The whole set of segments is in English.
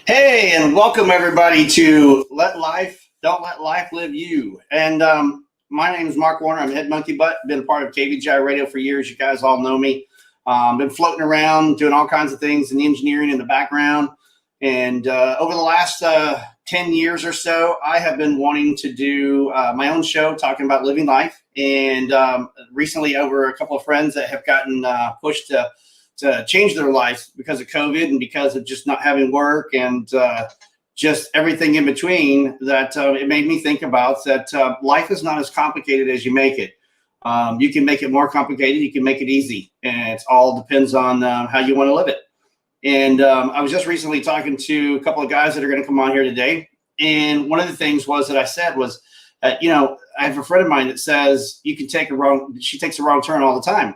Hey, and welcome everybody to Don't Let Life Live You. And my name is Mark Warner. I'm Head Monkey Butt. Been a part of KVGI Radio for years. You guys all know me. Been floating around, doing all kinds of things in the engineering in the background. And over the last 10 years or so, I have been wanting to do my own show talking about living life. And recently, over a couple of friends that have gotten pushed to change their lives because of COVID and because of just not having work and just everything in between, that it made me think about that life is not as complicated as you make it. You can make it more complicated. You can make it easy. And it all depends on how you want to live it. And I was just recently talking to a couple of guys that are going to come on here today. And one of the things was that I said was, I have a friend of mine that says she takes a wrong turn all the time.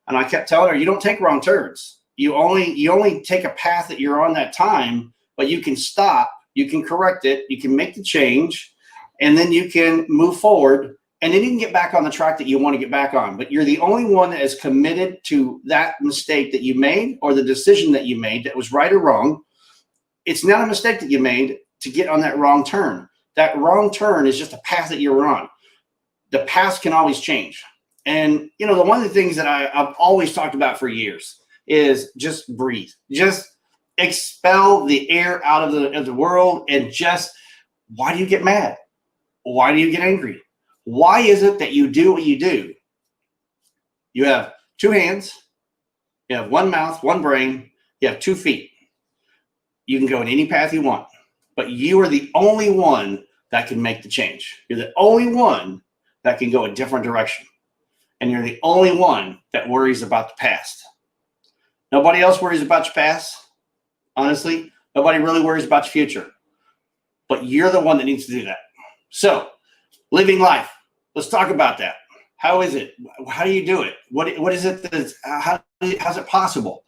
And I kept telling her, you don't take wrong turns. You only take a path that you're on that time, but you can stop, you can correct it, you can make the change, and then you can move forward, and then you can get back on the track that you want to get back on. But you're the only one that is committed to that mistake that you made or the decision that you made that was right or wrong. It's not a mistake that you made to get on that wrong turn. That wrong turn is just a path that you're on. The path can always change. And, one of the things that I've always talked about for years is just breathe. Just expel the air out of the world. And just, why do you get mad? Why do you get angry? Why is it that you do what you do? You have two hands. You have one mouth, one brain. You have 2 feet. You can go in any path you want. But you are the only one that can make the change. You're the only one that can go a different direction. And you're the only one that worries about the past. Nobody else worries about your past. Honestly, nobody really worries about your future. But you're the one that needs to do that. So, living life. Let's talk about that. How is it? How do you do it? What is it how's it possible?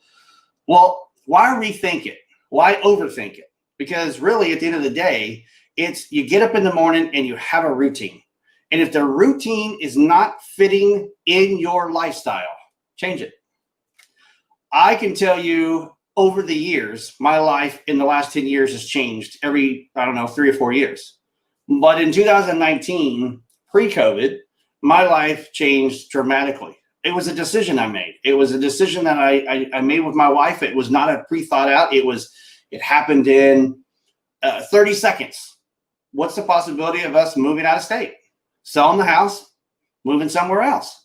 Well, why rethink it? Why overthink it? Because really, at the end of the day, it's you get up in the morning and you have a routine. And if the routine is not fitting in your lifestyle, change it. I can tell you over the years, my life in the last 10 years has changed every, 3 or 4 years. But in 2019, pre-COVID, my life changed dramatically. It was a decision I made. It was a decision that I made with my wife. It was not a pre-thought out. It happened in 30 seconds. What's the possibility of us moving out of state? Selling the house, moving somewhere else.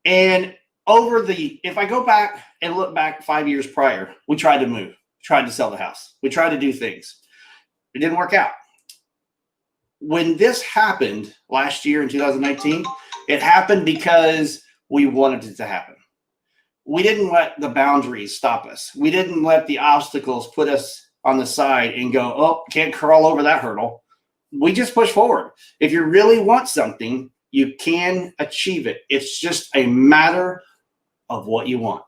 And if I go back and look back 5 years prior, we tried to move, tried to sell the house. We tried to do things. It didn't work out. When this happened last year in 2019, it happened because we wanted it to happen. We didn't let the boundaries stop us. We didn't let the obstacles put us on the side and go, oh, can't crawl over that hurdle. We just push forward. If you really want something, you can achieve it. It's just a matter of what you want.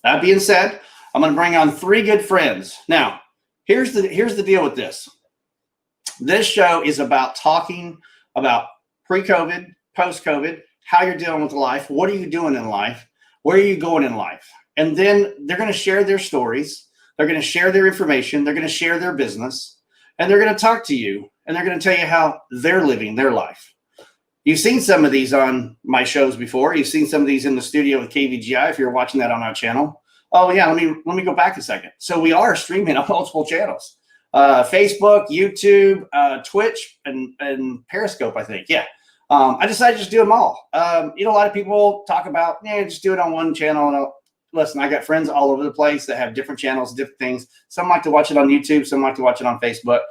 That being said, I'm going to bring on 3 good friends. Now, here's the deal with this. This show is about talking about pre-COVID, post-COVID, how you're dealing with life, what are you doing in life, where are you going in life? And then they're going to share their stories. They're going to share their information. They're going to share their business. And they're going to talk to you. And they're going to tell you how they're living their life. You've seen some of these on my shows before. You've seen some of these in the studio with KVGI if you're watching that on our channel. Oh, yeah, let me go back a second. So we are streaming on multiple channels. Facebook, YouTube, Twitch, and Periscope, I think. Yeah. I decided to just do them all. A lot of people talk about, just do it on one channel. And listen, I got friends all over the place that have different channels, different things. Some like to watch it on YouTube. Some like to watch it on Facebook.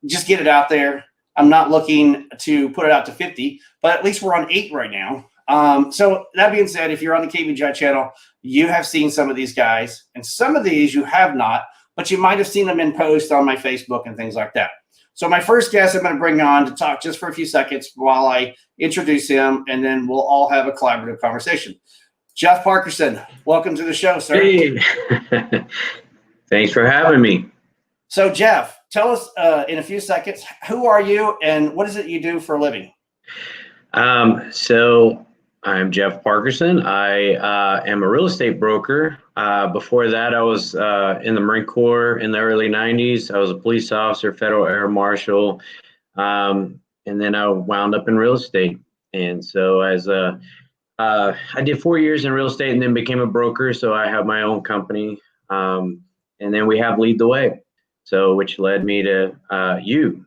Just get it out there. I'm not looking to put it out to 50, but at least we're on 8 right now. So that being said, if you're on the KVGI channel, you have seen some of these guys, and some of these you have not, but you might have seen them in posts on my Facebook and things like that. So my first guest I'm going to bring on to talk just for a few seconds while I introduce him, and then we'll all have a collaborative conversation. Jeff Parkerson, welcome to the show, sir. Hey, thanks for having me. So Jeff, tell us in a few seconds, who are you and what is it you do for a living? So I'm Jeff Parkerson. I am a real estate broker. Before that, I was in the Marine Corps in the early 90s. I was a police officer, federal air marshal, and then I wound up in real estate. And so I did 4 years in real estate and then became a broker. So I have my own company. And then we have Lead the Way, so which led me to you.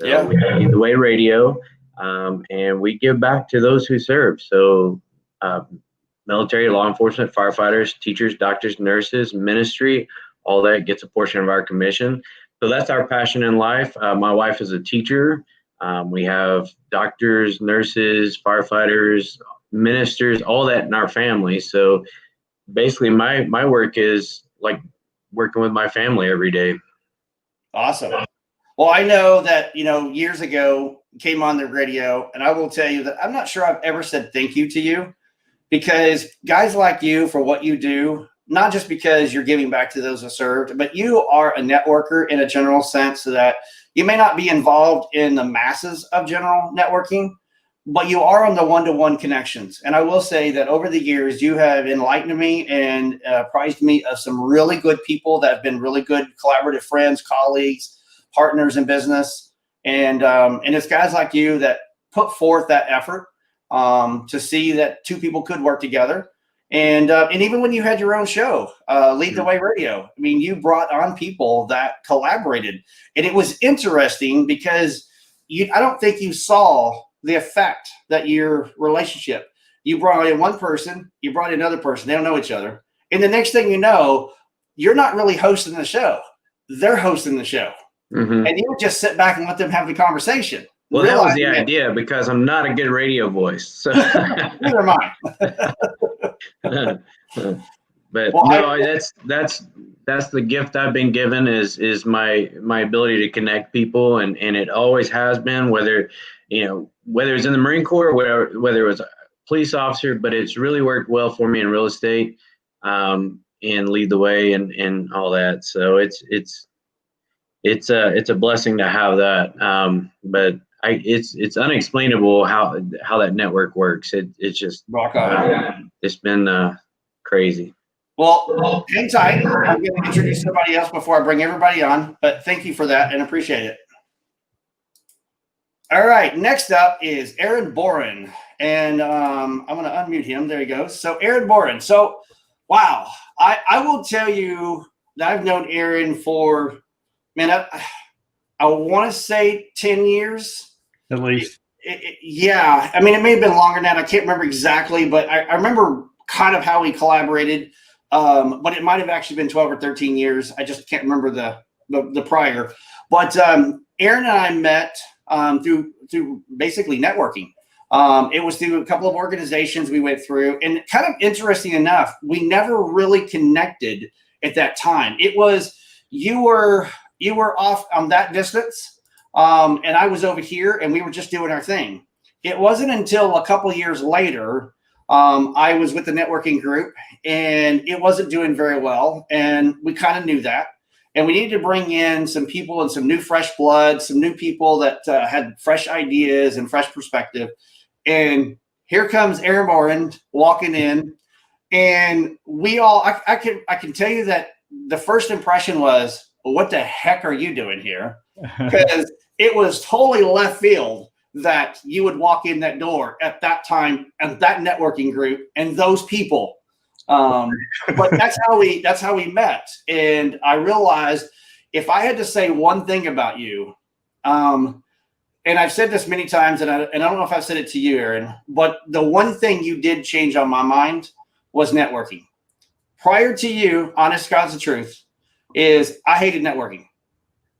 So Yeah. we have Lead the Way Radio. And we give back to those who serve. So military, law enforcement, firefighters, teachers, doctors, nurses, ministry, all that gets a portion of our commission. So that's our passion in life. My wife is a teacher. We have doctors, nurses, firefighters, ministers, all that in our family. So basically my work is like working with my family every day. Awesome. Well, I know that, years ago came on the radio, and I will tell you that I'm not sure I've ever said thank you to you, because guys like you, for what you do, not just because you're giving back to those who served, but you are a networker in a general sense, so that you may not be involved in the masses of general networking, but you are on the one-to-one connections. And I will say that over the years, you have enlightened me and apprised me of some really good people that have been really good collaborative friends, colleagues, partners in business. And it's guys like you that put forth that effort to see that two people could work together. And even when you had your own show, Lead the Way Radio, I mean, you brought on people that collaborated. And it was interesting because I don't think you saw the effect that your relationship, you brought in one person, you brought in another person, they don't know each other. And the next thing you know, you're not really hosting the show. They're hosting the show. Mm-hmm. And you would just sit back and let them have the conversation. Well, that was the idea, because I'm not a good radio voice. So. Neither am I. But well, no, that's the gift I've been given is my ability to connect people, and it always has been, whether it's in the Marine Corps or whether it was a police officer, but it's really worked well for me in real estate, and Lead the Way and all that. So it's a blessing to have that. But it's unexplainable how that network works. It's just it's been crazy. Well, hang tight. I'm going to introduce somebody else before I bring everybody on, but thank you for that and appreciate it. All right, next up is Aaron Boren, and I'm going to unmute him. There he goes. So Aaron Boren. So, wow, I will tell you that I've known Aaron for, man, I want to say 10 years. At least. Yeah. I mean, it may have been longer than that. I can't remember exactly, but I remember kind of how we collaborated. But it might have actually been 12 or 13 years. I just can't remember the prior. But Aaron and I met through basically networking. It was through a couple of organizations we went through. And kind of interesting enough, we never really connected at that time. It was you were off on that distance, and I was over here, and we were just doing our thing. It wasn't until a couple of years later I was with the networking group, and it wasn't doing very well, and we kind of knew that, and we needed to bring in some people and some new fresh blood, some new people that had fresh ideas and fresh perspective. And here comes Aaron Boren walking in, and we all I can tell you that the first impression was, well, what the heck are you doing here? Because it was totally left field that you would walk in that door at that time and that networking group and those people. But that's how we met. And I realized if I had to say one thing about you, and I've said this many times, and I don't know if I've said it to you, Aaron, but the one thing you did change on my mind was networking. Prior to you, honest God's the truth, is I hated networking.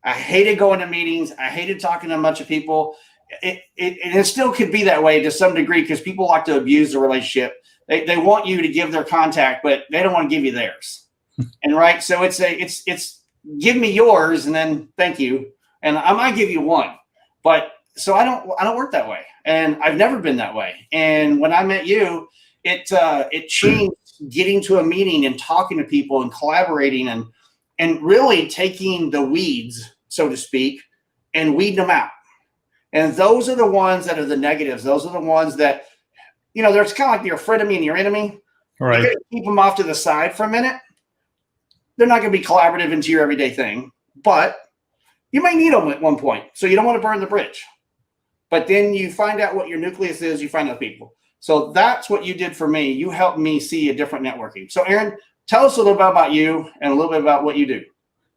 I hated going to meetings. I hated talking to a bunch of people. It still could be that way to some degree, because people like to abuse the relationship. They want you to give their contact, but they don't want to give you theirs. And right, so it's give me yours and then thank you, and I might give you one. But so I don't work that way, and I've never been that way. And when I met you, it changed getting to a meeting and talking to people and collaborating and really taking the weeds, so to speak, and weeding them out. And those are the ones that are the negatives. Those are the ones that there's kind of like your frenemy and your enemy. Right. You're going to keep them off to the side for a minute. They're not going to be collaborative into your everyday thing, but you may need them at one point. So you don't want to burn the bridge. But then you find out what your nucleus is, you find out people. So that's what you did for me. You helped me see a different networking. So Aaron, tell us a little bit about you and a little bit about what you do.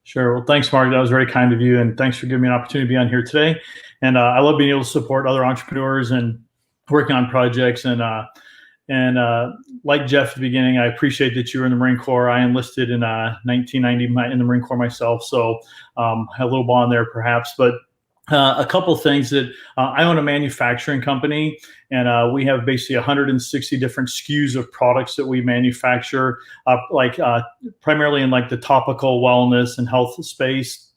Sure. Well, thanks, Mark. That was very kind of you. And thanks for giving me an opportunity to be on here today. And I love being able to support other entrepreneurs and working on projects. And like Jeff at the beginning, I appreciate that you were in the Marine Corps. I enlisted in 1990 in the Marine Corps myself. So had a little bond there perhaps. But a couple things that I own a manufacturing company, and we have basically 160 different SKUs of products that we manufacture, primarily in like the topical wellness and health space.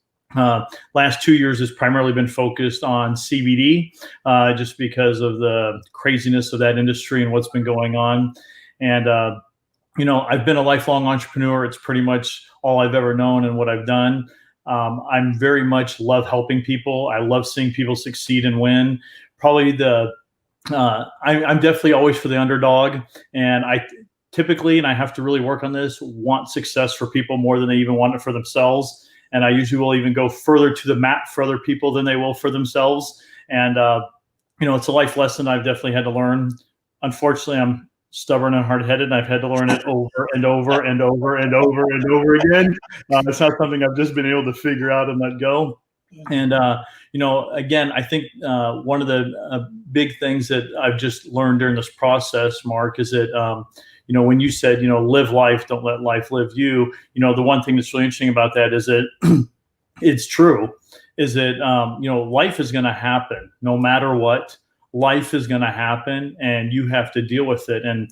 Last 2 years has primarily been focused on CBD, just because of the craziness of that industry and what's been going on. And I've been a lifelong entrepreneur. It's pretty much all I've ever known and what I've done. I'm very much love helping people. I love seeing people succeed and win. Probably I'm definitely always for the underdog. And I typically, and I have to really work on this, want success for people more than they even want it for themselves. And I usually will even go further to the mat for other people than they will for themselves. And, it's a life lesson I've definitely had to learn. Unfortunately, I'm stubborn and hard-headed, and I've had to learn it over and over and over and over and over again. It's not something I've just been able to figure out and let go. And, again, I think one of the big things that I've just learned during this process, Mark, is that, when you said, live life, don't let life live you, the one thing that's really interesting about that is that it's true, is that, life is going to happen no matter what. Life is going to happen and you have to deal with it. And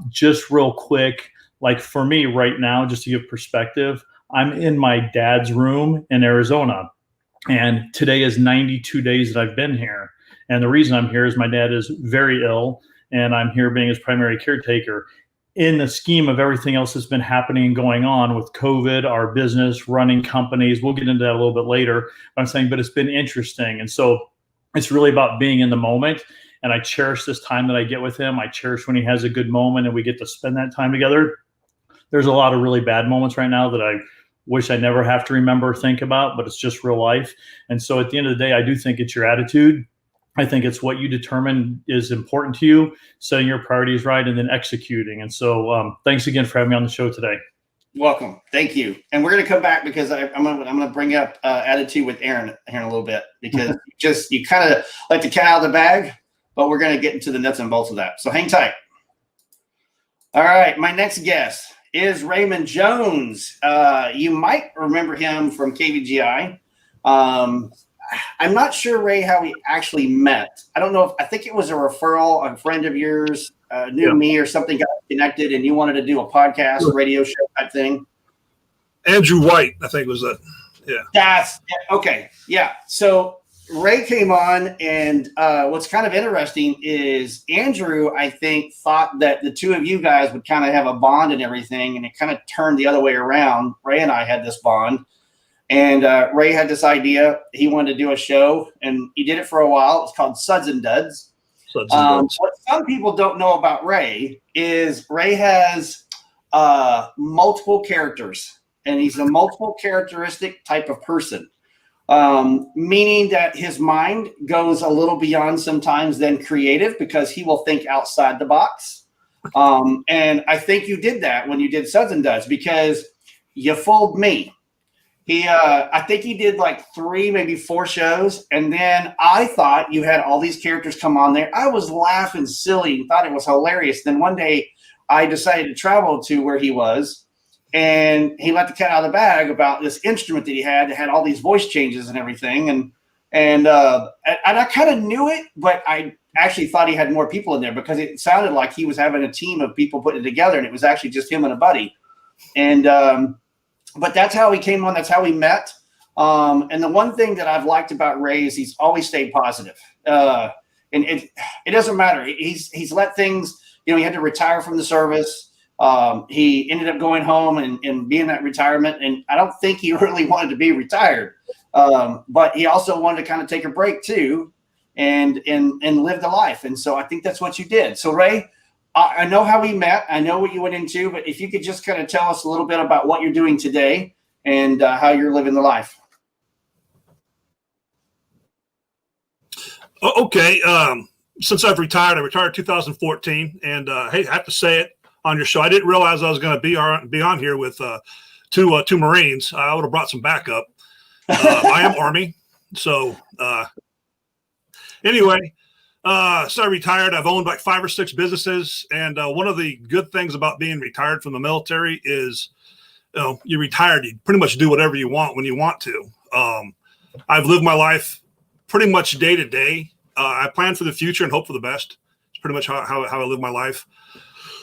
just real quick, like for me right now, just to give perspective, I'm in my dad's room in Arizona. And today is 92 days that I've been here. And the reason I'm here is my dad is very ill and I'm here being his primary caretaker. In the scheme of everything else that's been happening and going on with COVID, our business, running companies, we'll get into that a little bit later. I'm saying, but it's been interesting. And so it's really about being in the moment. And I cherish this time that I get with him. I cherish when he has a good moment and we get to spend that time together. There's a lot of really bad moments right now that I wish I never have to remember or think about, but it's just real life. And so at the end of the day, I do think it's your attitude. I think it's what you determine is important to you, setting your priorities right, and then executing. And so thanks again for having me on the show today. Welcome. Thank you. And we're going to come back because I'm going to bring up attitude with Aaron here in a little bit, because you kind of like the cat out of the bag, but we're going to get into the nuts and bolts of that. So hang tight. All right. My next guest is Raymond Jones. You might remember him from KVGI. I'm not sure, Ray, how we actually met. I don't know I think it was a referral. A friend of yours knew me or something, got connected, and you wanted to do a podcast, radio show type thing. Andrew White, I think was that. Yeah. Okay. Yeah. So Ray came on, and what's kind of interesting is Andrew, I think, thought that the two of you guys would kind of have a bond and everything, and it kind of turned the other way around. Ray and I had this bond. And Ray had this idea. He wanted to do a show, and he did it for a while. It's called Suds and Duds. What some people don't know about Ray is Ray has multiple characters, and he's a multiple characteristic type of person, meaning that his mind goes a little beyond sometimes than creative, because he will think outside the box. And I think you did that when you did Suds and Duds, because you fooled me. I think he did like 3, maybe 4 shows. And then I thought you had all these characters come on there. I was laughing silly and thought it was hilarious. Then one day I decided to travel to where he was, and he let the cat out of the bag about this instrument that he had that had all these voice changes and everything. And I kind of knew it, but I actually thought he had more people in there, because it sounded like he was having a team of people putting it together, and it was actually just him and a buddy. And, but that's how he came on. That's how we met. And the one thing that I've liked about Ray is he's always stayed positive. And it doesn't matter. He's let things, he had to retire from the service. He ended up going home and being that retirement. And I don't think he really wanted to be retired. But he also wanted to kind of take a break too. and lived a life. And so I think that's what you did. So Ray, I know how we met. I know what you went into, but if you could just kind of tell us a little bit about what you're doing today and how you're living the life. Okay. Since I retired in 2014, and hey, I have to say it on your show. I didn't realize I was going to be on here with two Marines. I would have brought some backup. I am Army, so anyway. So I retired. I've owned like 5 or 6 businesses, and one of the good things about being retired from the military is, you're retired. You pretty much do whatever you want when you want to. I've lived my life pretty much day to day. I plan for the future and hope for the best. It's pretty much how I live my life.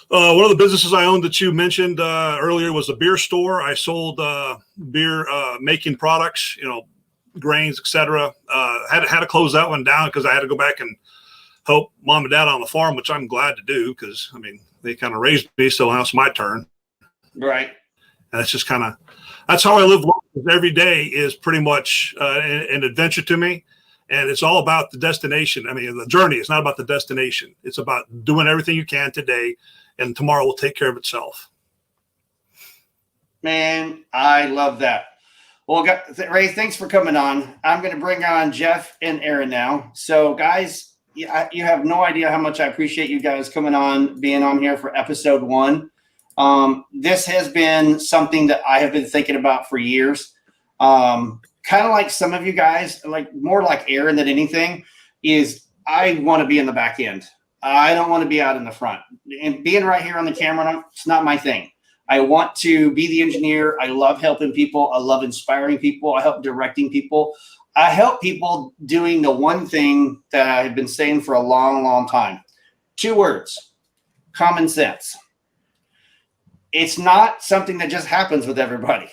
One of the businesses I owned that you mentioned earlier was a beer store. I sold beer making products, grains, etc. Had to close that one down because I had to go back and help mom and dad on the farm, which I'm glad to do because, they kind of raised me, so now it's my turn. Right. And it's just that's how I live life. Every day is pretty much an adventure to me. And it's all about the destination. The journey is not about the destination. It's about doing everything you can today, and tomorrow will take care of itself. Man, I love that. Well, Ray, thanks for coming on. I'm going to bring on Jeff and Aaron now. So, guys, you have no idea how much I appreciate you guys coming on, being on here for episode 1. This has been something that I have been thinking about for years. Kind of like some of you guys, like more like Aaron than anything, is I want to be in the back end. I don't want to be out in the front. And being right here on the camera, it's not my thing. I want to be the engineer. I love helping people. I love inspiring people. I help directing people. I help people doing the one thing that I've been saying for a long, long time. 2 words: common sense. It's not something that just happens with everybody,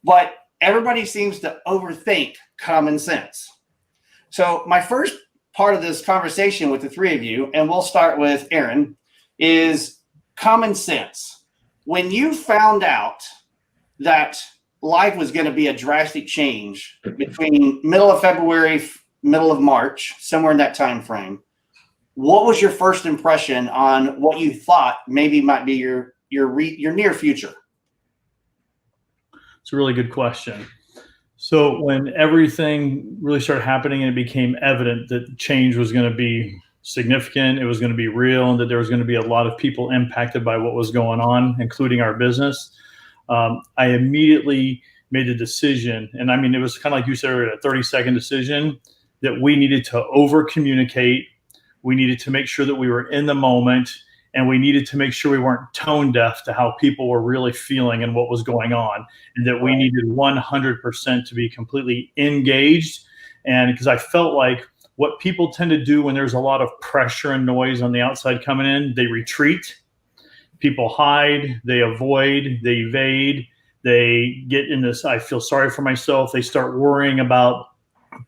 but everybody seems to overthink common sense. So my first part of this conversation with the 3 of you, and we'll start with Aaron, is common sense. When you found out that life was going to be a drastic change between middle of February, middle of March, somewhere in that time frame, what was your first impression on what you thought maybe might be your near future? It's a really good question. So when everything really started happening and it became evident that change was going to be significant, it was going to be real, and that there was going to be a lot of people impacted by what was going on, including our business, I immediately made a decision. And it was kind of like you said, a 30-second decision that we needed to over communicate. We needed to make sure that we were in the moment, and we needed to make sure we weren't tone deaf to how people were really feeling and what was going on, and that we needed 100% to be completely engaged. And because I felt like what people tend to do when there's a lot of pressure and noise on the outside coming in, they retreat. People hide, they avoid, they evade, they get in this, I feel sorry for myself. They start worrying about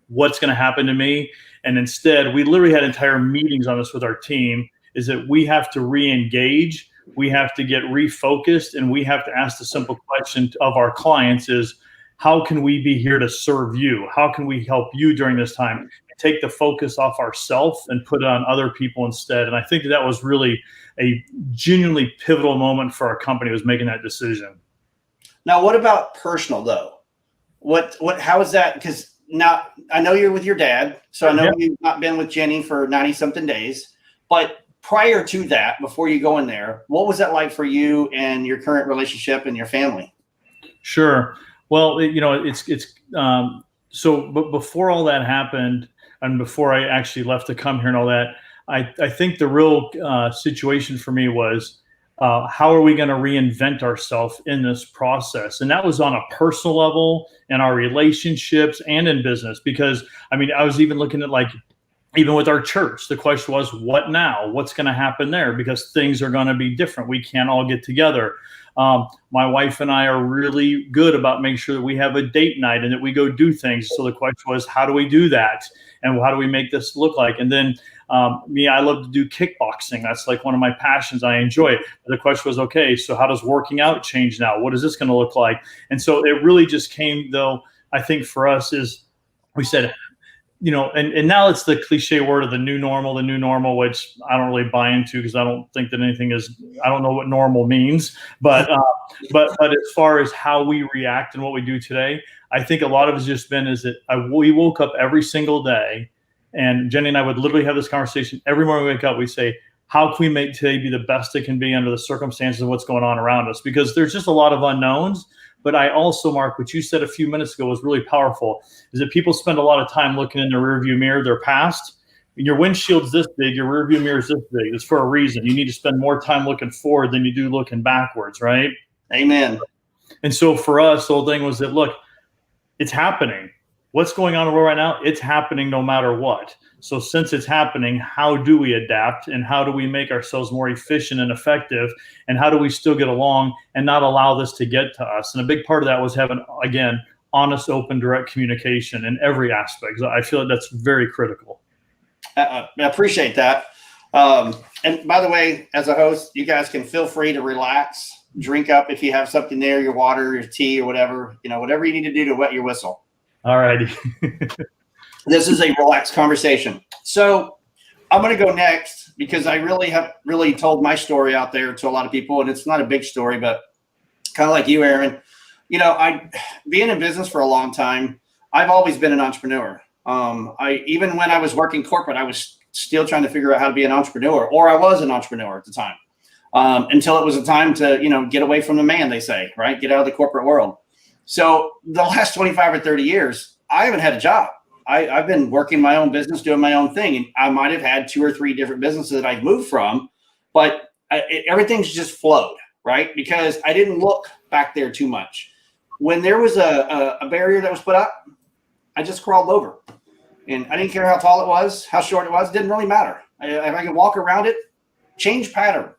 what's going to happen to me. And instead, we literally had entire meetings on this with our team, is that we have to re-engage, we have to get refocused, and we have to ask the simple question of our clients is, how can we be here to serve you? How can we help you during this time? Take the focus off ourselves and put it on other people instead. And I think that was really a genuinely pivotal moment for our company, was making that decision. Now, what about personal though? How is that? Because now I know you're with your dad, so I know you've not been with Jenny for 90 something days, but prior to that, before you go in there, what was that like for you and your current relationship and your family? Sure. Well, but before all that happened, and before I actually left to come here and all that, I think the real situation for me was, how are we going to reinvent ourselves in this process? And that was on a personal level, in our relationships, and in business. Because I was even looking at, like, even with our church, the question was, what now? What's going to happen there? Because things are going to be different. We can't all get together. My wife and I are really good about making sure that we have a date night and that we go do things. So the question was, how do we do that? And how do we make this look like? And then I love to do kickboxing. That's like one of my passions. I enjoy it. But the question was, okay, so how does working out change now? What is this going to look like? And so it really just came, though, I think for us is, we said, and now it's the cliche word of the new normal, which I don't really buy into because I don't think that I don't know what normal means. But as far as how we react and what we do today, I think a lot of it's just been we woke up every single day, and Jenny and I would literally have this conversation every morning we wake up. We say, how can we make today be the best it can be under the circumstances of what's going on around us? Because there's just a lot of unknowns. But I also, Mark, what you said a few minutes ago was really powerful, is that people spend a lot of time looking in the rearview mirror, their past. Your windshield's this big, your rearview mirror is this big. It's for a reason. You need to spend more time looking forward than you do looking backwards, right? Amen. And so for us, the whole thing was that, look, it's happening. What's going on in the world right now? It's happening no matter what. So since it's happening, how do we adapt, and how do we make ourselves more efficient and effective, and how do we still get along and not allow this to get to us? And a big part of that was having, again, honest, open, direct communication in every aspect. I feel that's very critical. I appreciate that. And by the way, as a host, you guys can feel free to relax, drink up if you have something there, your water, your tea, or whatever, whatever you need to do to wet your whistle. All righty. This is a relaxed conversation. So I'm going to go next because I have told my story out there to a lot of people, and it's not a big story, but kind of like you, Aaron. I being in business for a long time, I've always been an entrepreneur. Even when I was working corporate, I was still trying to figure out how to be an entrepreneur, or I was an entrepreneur at the time, until it was a time to, get away from the man, they say, right? Get out of the corporate world. So the last 25 or 30 years, I haven't had a job. I've been working my own business, doing my own thing. And I might have had 2 or 3 different businesses that I've moved from, but everything's just flowed, right? Because I didn't look back there too much. When there was a barrier that was put up, I just crawled over. And I didn't care how tall it was, how short it was. It didn't really matter. If I could walk around it, change pattern.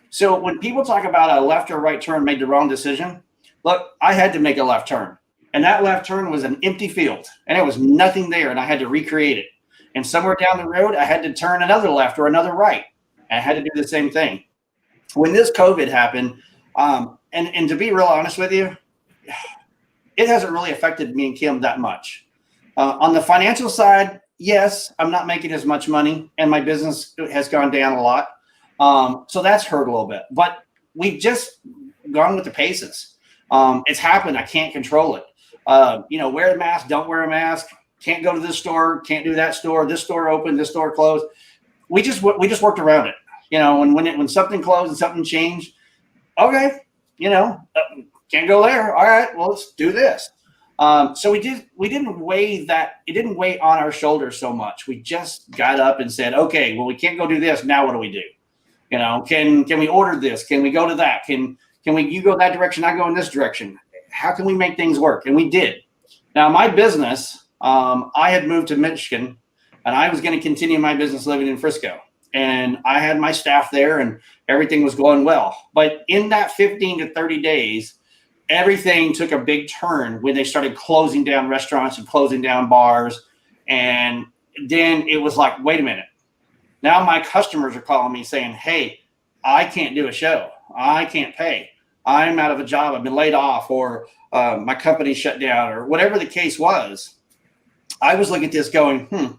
So when people talk about a left or right turn, made the wrong decision, look, I had to make a left turn. And that left turn was an empty field, and there was nothing there, and I had to recreate it. And somewhere down the road, I had to turn another left or another right. I had to do the same thing. When this COVID happened, and to be real honest with you, it hasn't really affected me and Kim that much. On the financial side, yes, I'm not making as much money, and my business has gone down a lot. So that's hurt a little bit. But we've just gone with the paces. It's happened. I can't control it. Wear a mask, don't wear a mask. Can't go to this store, can't do that store. This store open, this store closed. We just worked around it. When something closed and something changed, okay, can't go there. All right, well, let's do this. So we didn't weigh that. It didn't weigh on our shoulders so much. We just got up and said, okay, well, we can't go do this. Now what do we do? Can we order this? Can we go to that? Can you go that direction? I go in this direction. How can we make things work? And we did. Now, my business, I had moved to Michigan, and I was going to continue my business living in Frisco. And I had my staff there, and everything was going well. But in that 15 to 30 days, everything took a big turn when they started closing down restaurants and closing down bars. And then it was like, wait a minute. Now my customers are calling me saying, hey, I can't do a show. I can't pay. I'm out of a job. I've been laid off, or my company shut down, or whatever the case was. I was looking at this going,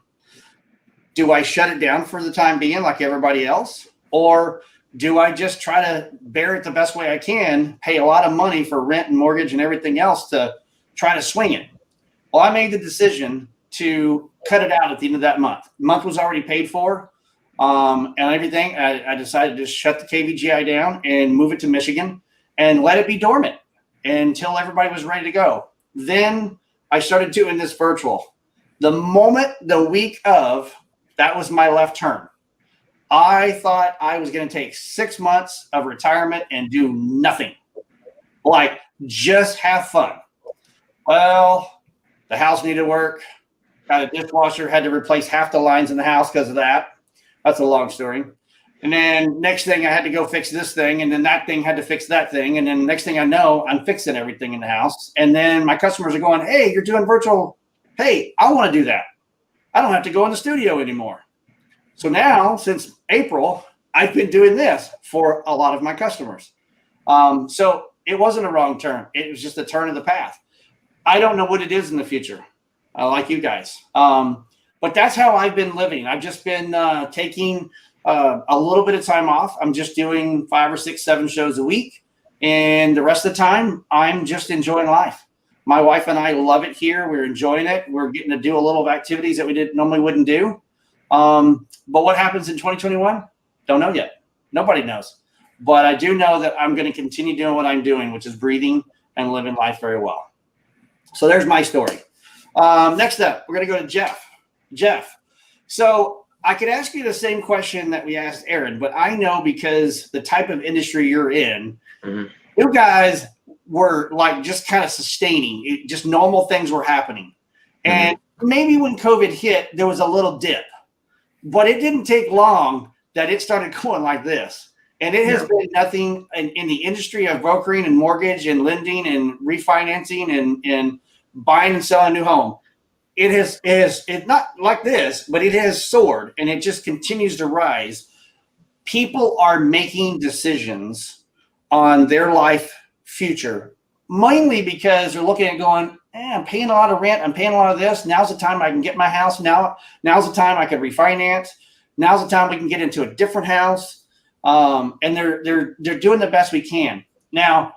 do I shut it down for the time being like everybody else? Or do I just try to bear it the best way I can, pay a lot of money for rent and mortgage and everything else to try to swing it? Well, I made the decision to cut it out at the end of that month. The month was already paid for and everything. I decided to shut the KVGI down and move it to Michigan and let it be dormant until everybody was ready to go. Then I started doing this virtual. The week of, that was my left turn. I thought I was going to take 6 months of retirement and do nothing. Like, just have fun. Well, the house needed work. Got a dishwasher, had to replace half the lines in the house because of that. That's a long story. And then next thing, I had to go fix this thing. And then that thing had to fix that thing. And then next thing I know, I'm fixing everything in the house. And then my customers are going, hey, you're doing virtual. Hey, I want to do that. I don't have to go in the studio anymore. So now, since April, I've been doing this for a lot of my customers. So it wasn't a wrong turn. It was just a turn of the path. I don't know what it is in the future, like you guys. but that's how I've been living. I've just been taking a little bit of time off. I'm just doing 5 or 6, 7 shows a week. And the rest of the time, I'm just enjoying life. My wife and I love it here. We're enjoying it. We're getting to do a little of activities that we normally wouldn't do. But what happens in 2021? Don't know yet. Nobody knows. But I do know that I'm going to continue doing what I'm doing, which is breathing and living life very well. So there's my story. Next up, we're going to go to Jeff. Jeff, so I could ask you the same question that we asked Aaron, but I know because the type of industry you're in, you guys were like just kind of sustaining. Just normal things were happening. And maybe when COVID hit, there was a little dip. But it didn't take long that it started going like this. And it has been nothing in the industry of brokering and mortgage and lending and refinancing and buying and selling a new home. It's not like this, but it has soared and it just continues to rise. People are making decisions on their life future, mainly because they're looking at going, I'm paying a lot of rent. I'm paying a lot of this. Now's the time I can get my house. Now's the time I can refinance. Now's the time we can get into a different house. And they're doing the best we can. Now,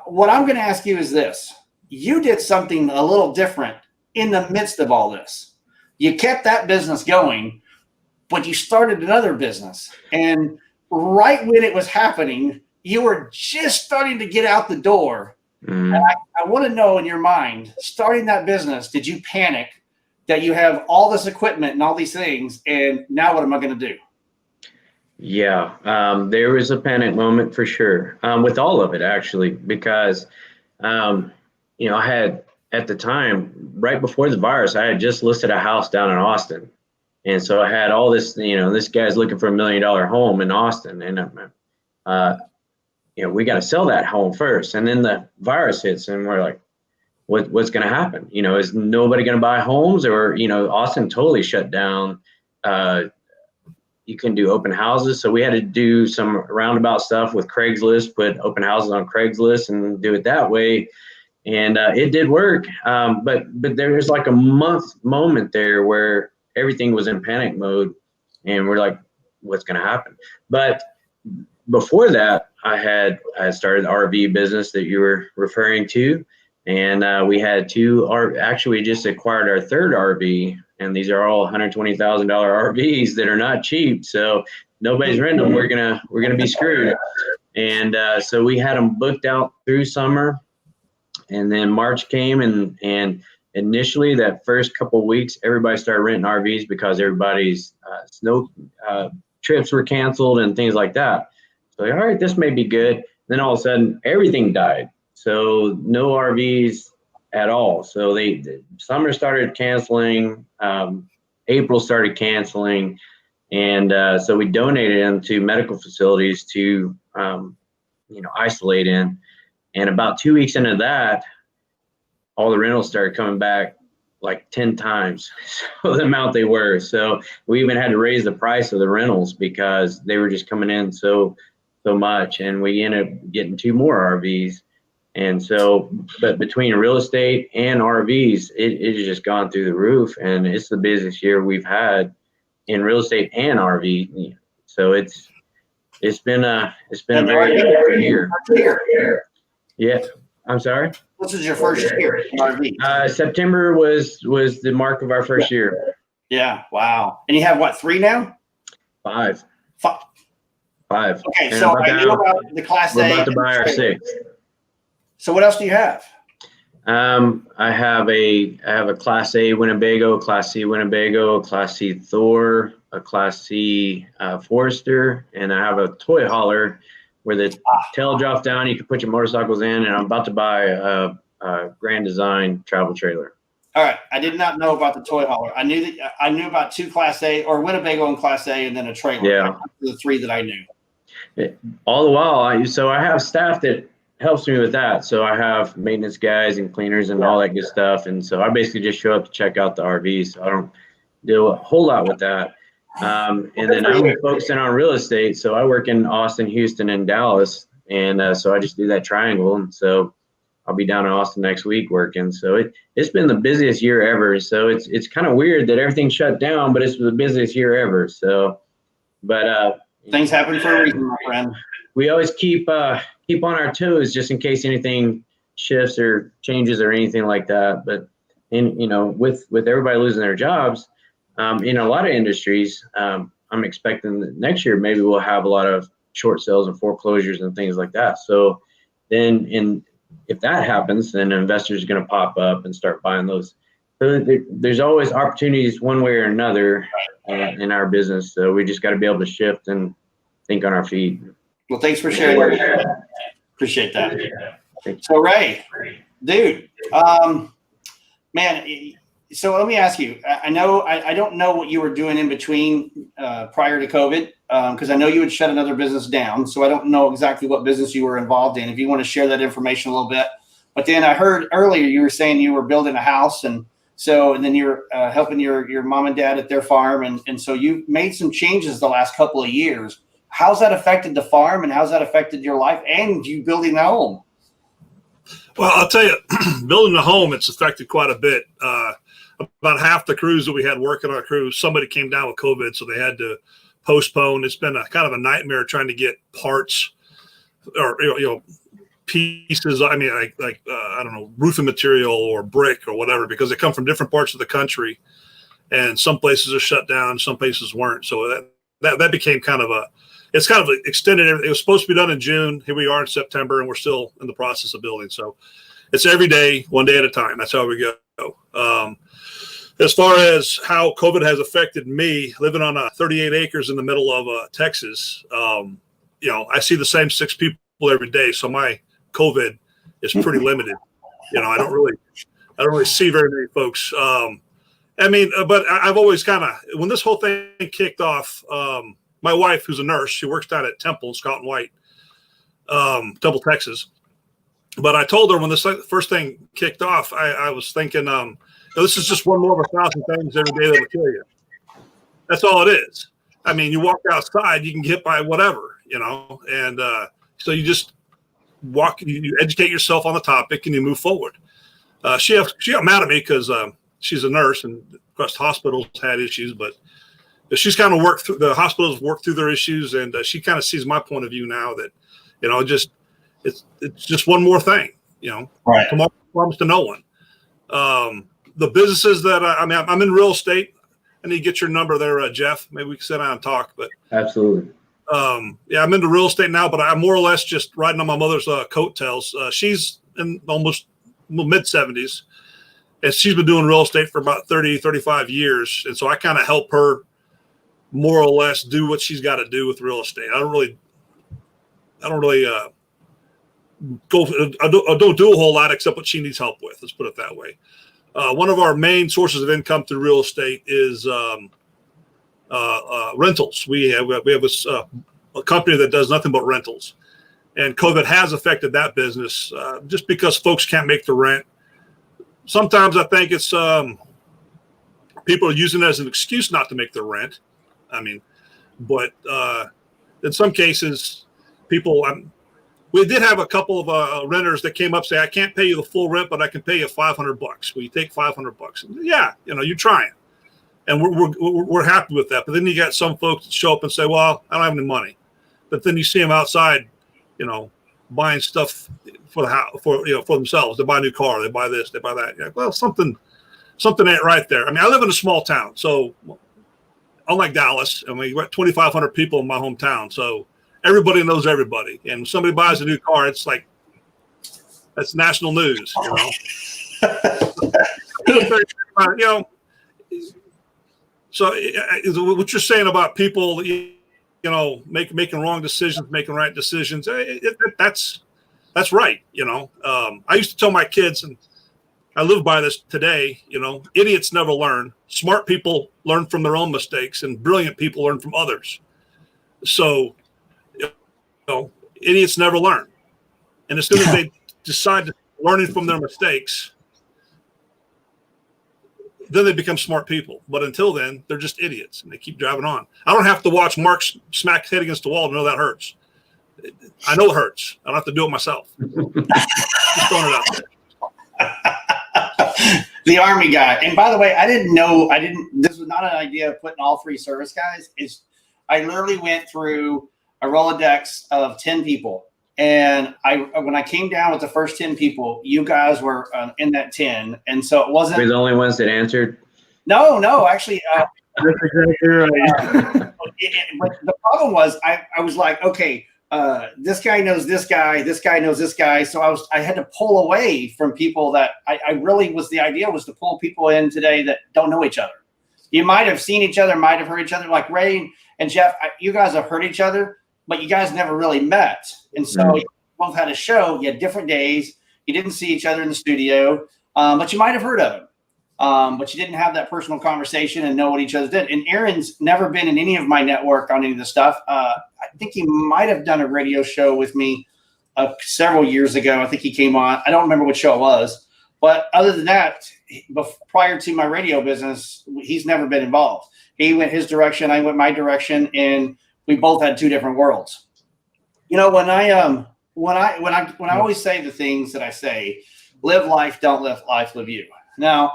what I'm going to ask you is this. You did something a little different in the midst of all this. You kept that business going, but you started another business. And right when it was happening, you were just starting to get out the door. And I want to know in your mind, starting that business, did you panic that you have all this equipment and all these things, and now what am I going to do? Yeah, there was a panic moment for sure, with all of it actually, because, I had at the time, right before the virus, I had just listed a house down in Austin. And so I had all this, this guy's looking for $1 million home in Austin. And, we got to sell that home first. And then the virus hits and we're like, what's going to happen? Is nobody going to buy homes? Or, Austin totally shut down. You couldn't do open houses. So we had to do some roundabout stuff with Craigslist, put open houses on Craigslist and do it that way. And it did work. But there was like a month moment there where everything was in panic mode and we're like, what's going to happen? But before that, I had started the RV business that you were referring to. And we had actually we just acquired our third RV, and these are all $120,000 RVs that are not cheap. So nobody's renting them. We're gonna be screwed. And so we had them booked out through summer, and then March came, and initially that first couple of weeks, everybody started renting RVs because everybody's snow trips were canceled and things like that. So all right, this may be good. Then all of a sudden, everything died. So no RVs at all. So the summer started canceling, April started canceling, and so we donated them to medical facilities to isolate in. And about 2 weeks into that, all the rentals started coming back like 10 times so the amount they were. So we even had to raise the price of the rentals because they were just coming in so much. And we ended up getting 2 more RVs. And so, but between real estate and RVs, it has just gone through the roof, and it's the busiest year we've had in real estate and RV. So it's been a very good year. Yeah, I'm sorry. This is your first year in RV. September was the mark of our first year. Yeah. Wow. And you have what, 3 now? 5. 5. Okay. And So I knew about the Class A. We're about to buy our 6th. So what else do you have? I have a Class A Winnebago, Class C Winnebago, a Class C Thor, a Class C Forester, and I have a toy hauler where the tail drops down. You can put your motorcycles in, and I'm about to buy a Grand Design travel trailer. All right. I did not know about the toy hauler. I knew about 2 Class A or Winnebago and Class A, and then a trailer. Yeah. The 3 that I knew. All the while, I have staff that helps me with that. So I have maintenance guys and cleaners and all that good stuff. And so I basically just show up to check out the RVs. So I don't do a whole lot with that. And then I'm focusing on real estate. So I work in Austin, Houston, and Dallas. And so I just do that triangle. And so I'll be down in Austin next week working. So it's been the busiest year ever. So it's kind of weird that everything shut down, but it's the busiest year ever. So, but things happen for a reason, my friend. We always keep on our toes just in case anything shifts or changes or anything like that. But with everybody losing their jobs, in a lot of industries, I'm expecting that next year maybe we'll have a lot of short sales and foreclosures and things like that. So then if that happens, then investors are going to pop up and start buying those. So there's always opportunities one way or another in our business. So we just got to be able to shift and think on our feet. Well, thanks for sharing. Appreciate that. So Ray, dude, man, so let me ask you, I don't know what you were doing in between prior to COVID, because I know you had shut another business down. So I don't know exactly what business you were involved in, if you want to share that information a little bit. But then I heard earlier you were saying you were building a house, and then you're helping your mom and dad at their farm. And so you made some changes the last couple of years. How's that affected the farm, and how's that affected your life and you building the home? Well, I'll tell you, building the home, it's affected quite a bit. About half the crews that we had working our crews, somebody came down with COVID, so they had to postpone. It's been a kind of a nightmare trying to get parts or pieces. I mean, like I don't know, roofing material or brick or whatever, because they come from different parts of the country, and some places are shut down, some places weren't. So that became kind of it's kind of extended. It was supposed to be done in June. Here we are in September, and we're still in the process of building. So it's every day, one day at a time. That's how we go. As far as how COVID has affected me, living on 38 acres in the middle of Texas, I see the same 6 people every day. So my COVID is pretty limited. I don't really see very many folks. But I've always when this whole thing kicked off, my wife, who's a nurse, she works down at Temple, Scott and White, Temple, Texas. But I told her when this first thing kicked off, I was thinking, this is just one more of 1,000 things every day that will kill you. That's all it is. I mean, you walk outside, you can get hit by whatever, and so you just walk, you educate yourself on the topic, and you move forward. She got mad at me because she's a nurse, and of course hospitals had issues, but she's kind of worked through, the hospitals worked through their issues, and she kind of sees my point of view now that, it's just one more thing, right. Tomorrow comes to no one. The businesses that I'm in real estate. I need to get your number there, Jeff. Maybe we can sit down and talk. But absolutely. I'm into real estate now, but I'm more or less just riding on my mother's coattails. She's in almost mid-70s, and she's been doing real estate for about 30, 35 years. And so I kind of help her more or less do what she's got to do with real estate. I don't really I don't do a whole lot except what she needs help with. Let's put it that way. One of our main sources of income through real estate is rentals. We have a company that does nothing but rentals, and COVID has affected that business just because folks can't make the rent. Sometimes I think it's people are using it as an excuse not to make the rent. But in some cases, people. We did have a couple of renters that came up say, "I can't pay you the full rent, but I can pay you $500. Will you take $500?" Yeah, you're trying, and we're happy with that. But then you got some folks that show up and say, "Well, I don't have any money," but then you see them outside, buying stuff for the house for themselves. They buy a new car, they buy this, they buy that. You're like, well, something ain't right there. I live in a small town, so unlike Dallas, we got 2,500 people in my hometown, so. Everybody knows everybody, and when somebody buys a new car, it's like that's national news. So what you're saying about people, making wrong decisions, making right decisions, that's right. I used to tell my kids, and I live by this today. Idiots never learn. Smart people learn from their own mistakes, and brilliant people learn from others. So. Idiots never learn. And as soon as they decide to learning from their mistakes, then they become smart people. But until then, they're just idiots, and they keep driving on. I don't have to watch Mark smack his head against the wall to know that hurts. I know it hurts. I don't have to do it myself. Just throwing it out there. The Army guy. And by the way, this was not an idea of putting all 3 service guys. I literally went through a Rolodex of 10 people. And when I came down with the first 10 people, you guys were in that 10. And so it wasn't. We're the only ones that answered. No, actually. That's exactly right. But the problem was I was like, okay, this guy knows this guy knows this guy. So I had to pull away from people that I really was, the idea was to pull people in today that don't know each other. You might have seen each other, might have heard each other, like Ray and Jeff, you guys have heard each other, but you guys never really met. And so you both had a show, you had different days, you didn't see each other in the studio, but you might have heard of him. But you didn't have that personal conversation and know what each other did. And Aaron's never been in any of my network on any of the stuff. I think he might have done a radio show with me several years ago. I think he came on. I don't remember what show it was. But other than that, prior to my radio business, he's never been involved. He went his direction, I went my direction, and we both had 2 different worlds. You know, when I always say the things that I say, live life, don't let life live you. Now,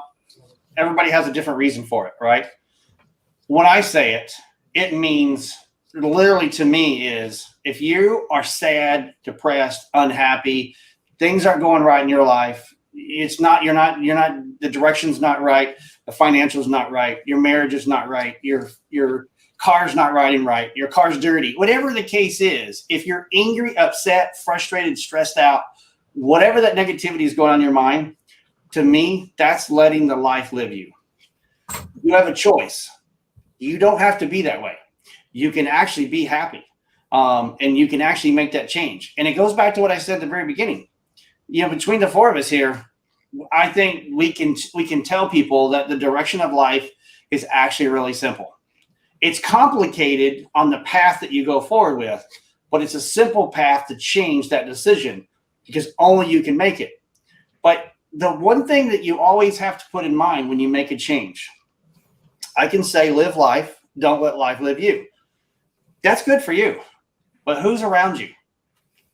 everybody has a different reason for it, right? When I say it, it means literally to me is if you are sad, depressed, unhappy, things aren't going right in your life, the direction's not right, the financial's not right, your marriage is not right, your car's not riding right, your car's dirty, whatever the case is, if you're angry, upset, frustrated, stressed out, whatever that negativity is going on in your mind, to me, that's letting the life live you. You have a choice. You don't have to be that way. You can actually be happy, and you can actually make that change. And it goes back to what I said at the very beginning. You know, between the 4 of us here, I think we can tell people that the direction of life is actually really simple. It's complicated on the path that you go forward with, but it's a simple path to change that decision because only you can make it. But the one thing that you always have to put in mind when you make a change, I can say live life, don't let life live you. That's good for you. But who's around you?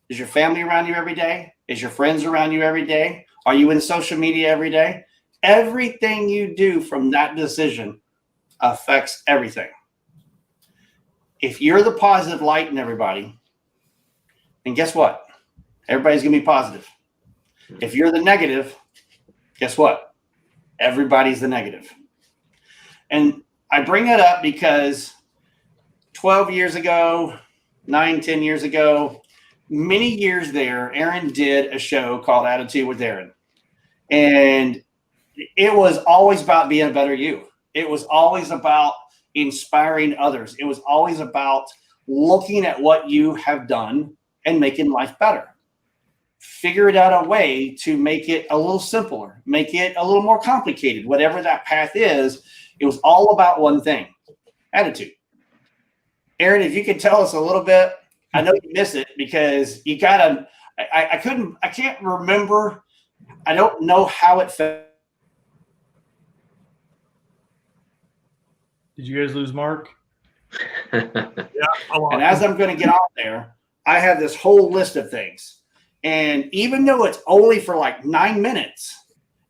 Is your family around you every day? Is your friends around you every day? Are you in social media every day? Everything you do from that decision affects everything. If you're the positive light in everybody, then guess what? Everybody's going to be positive. If you're the negative, guess what? Everybody's the negative. And I bring that up because 12 years ago, 10 years ago, many years there, Aaron did a show called Attitude with Aaron. And it was always about being a better you. It was always about inspiring others. It was always about looking at what you have done and making life better. Figure out a way to make it a little simpler, make it a little more complicated, whatever that path is. It was all about one thing, attitude. Aaron, if you could tell us a little bit, I know you miss it because you gotta, I can't remember. I don't know how it felt. Did you guys lose Mark? Yeah. And as I'm going to get on there, I have this whole list of things. And even though it's only for like 9 minutes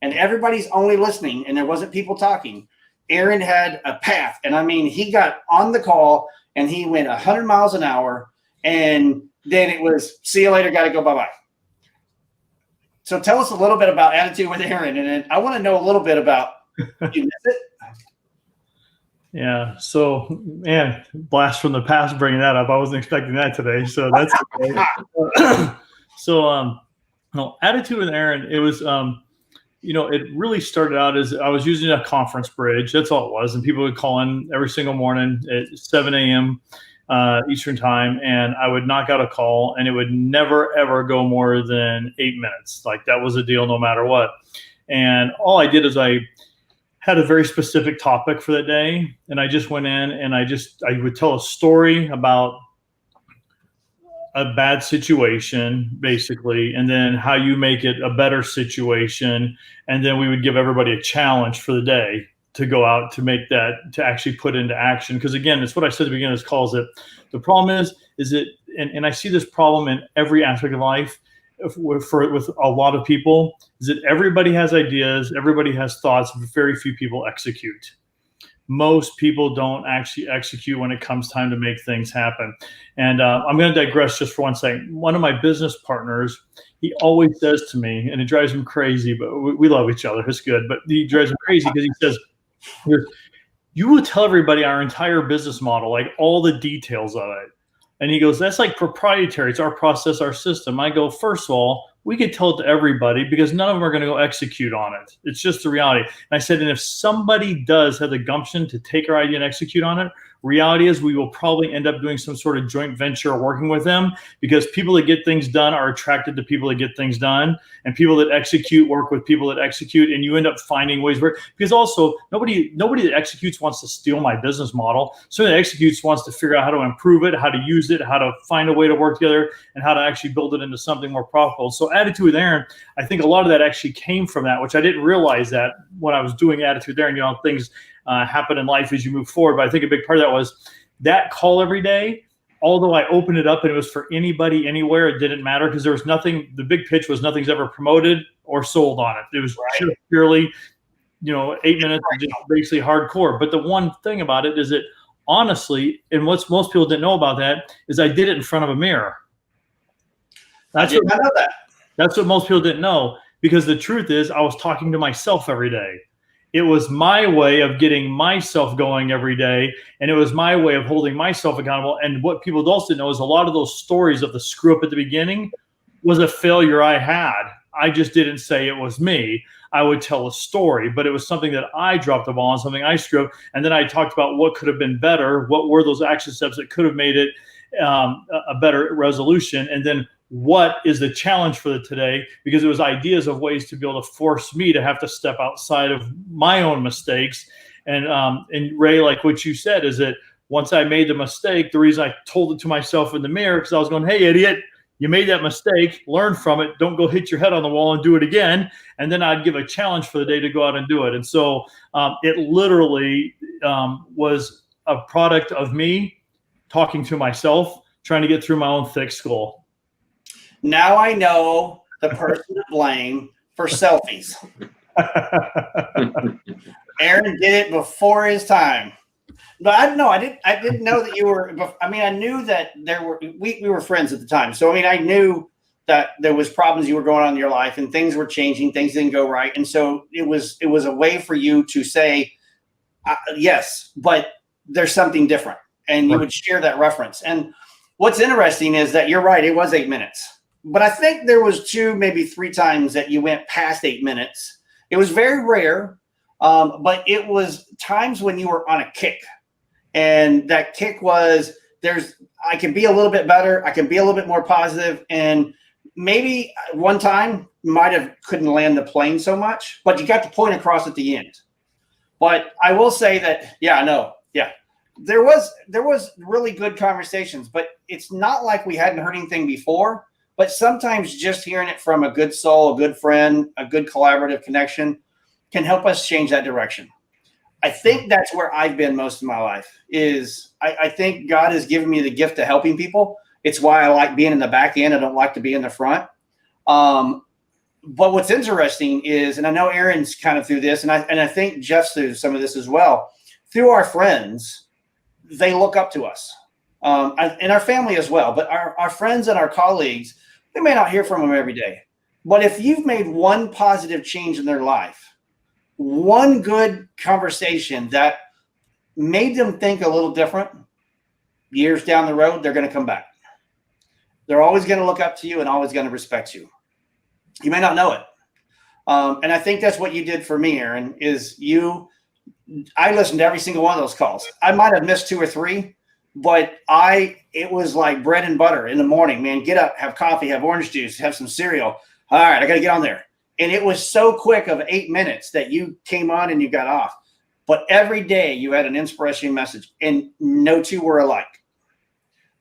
and everybody's only listening and there wasn't people talking, Aaron had a path. And I mean, he got on the call and he went 100 miles an hour. And then it was, see you later, got to go, bye-bye. So tell us a little bit about Attitude with Aaron. And then I want to know a little bit about, you miss it? Yeah. So, man, blast from the past bringing that up. I wasn't expecting that today. So that's okay. So, no, Attitude with Aaron, it was, it really started out as I was using a conference bridge. That's all it was. And people would call in every single morning at 7 a.m. Eastern time. And I would knock out a call and it would never, ever go more than 8 minutes. Like that was a deal no matter what. And all I did is I had a very specific topic for the day. And I just went in and I would tell a story about a bad situation, basically, and then how you make it a better situation. And then we would give everybody a challenge for the day to go out to make that, to actually put into action. Because again, it's what I said at the beginning of this call is that the problem is that and I see this problem in every aspect of life with a lot of people, is that everybody has ideas, everybody has thoughts, but very few people execute. Most people don't actually execute when it comes time to make things happen. And I'm going to digress just for one second. One of my business partners, he always says to me, and it drives him crazy, but we love each other. It's good. But he drives him crazy because he says, you will tell everybody our entire business model, like all the details of it. And he goes, that's like proprietary. It's our process, our system. I go, first of all, we could tell it to everybody because none of them are going to go execute on it. It's just the reality. And I said, and if somebody does have the gumption to take our idea and execute on it, reality is we will probably end up doing some sort of joint venture or working with them, because people that get things done are attracted to people that get things done, and people that execute work with people that execute, and you end up finding ways where, because also nobody that executes wants to steal my business model. Somebody that executes wants to figure out how to improve it, how to use it, how to find a way to work together, and how to actually build it into something more profitable. So Attitude with Aaron, I think a lot of that actually came from that, which I didn't realize that when I was doing Attitude with Aaron. Things happen in life as you move forward. But I think a big part of that was that call every day. Although I opened it up and it was for anybody, anywhere, it didn't matter, because there was nothing. The big pitch was nothing's ever promoted or sold on it. It was just purely, 8 minutes of just basically hardcore. But the one thing about it is that honestly, and what most people didn't know about that is I did it in front of a mirror. I know that. That's what most people didn't know, because the truth is I was talking to myself every day. It was my way of getting myself going every day, and it was my way of holding myself accountable. And what people also know is a lot of those stories of the screw up at the beginning was a failure I had. I just didn't say it was me. I would tell a story, but it was something that I dropped the ball on, something I screwed up. And then I talked about what could have been better, what were those action steps that could have made it a better resolution, and then what is the challenge for today, because it was ideas of ways to be able to force me to have to step outside of my own mistakes. And Ray, like what you said, is that once I made the mistake, the reason I told it to myself in the mirror, because I was going, hey, idiot, you made that mistake, learn from it, don't go hit your head on the wall and do it again. And then I'd give a challenge for the day to go out and do it. And so it literally was a product of me talking to myself, trying to get through my own thick skull. Now I know the person to blame for selfies. Aaron did it before his time. But I didn't know that you were. I mean, I knew that we were friends at the time. So I mean, I knew that there was problems you were going on in your life, and things were changing, things didn't go right, and so it was a way for you to say yes, but there's something different, and you would share that reference. And what's interesting is that you're right; it was 8 minutes. But I think there was 2, maybe 3 times that you went past 8 minutes. It was very rare, but it was times when you were on a kick. And that kick was, I can be a little bit better. I can be a little bit more positive. And maybe one time couldn't land the plane so much, but you got the point across at the end. But I will say that, there was really good conversations, but it's not like we hadn't heard anything before. But sometimes just hearing it from a good soul, a good friend, a good collaborative connection can help us change that direction. I think that's where I've been most of my life. I think God has given me the gift of helping people. It's why I like being in the back end. I don't like to be in the front. But what's interesting is, and I know Aaron's kind of through this, and I think Jeff's through some of this as well. Through our friends, they look up to us. And our family as well, but our friends and our colleagues, we may not hear from them every day. But if you've made one positive change in their life, one good conversation that made them think a little different, years down the road, they're going to come back. They're always going to look up to you and always going to respect you. You may not know it. And I think that's what you did for me, Aaron, I listened to every single one of those calls. I might have missed 2 or 3. But it was like bread and butter in the morning, man. Get up, have coffee, have orange juice, have some cereal. All right, I got to get on there. And it was so quick of 8 minutes that you came on and you got off. But every day you had an inspiration message, and no 2 were alike.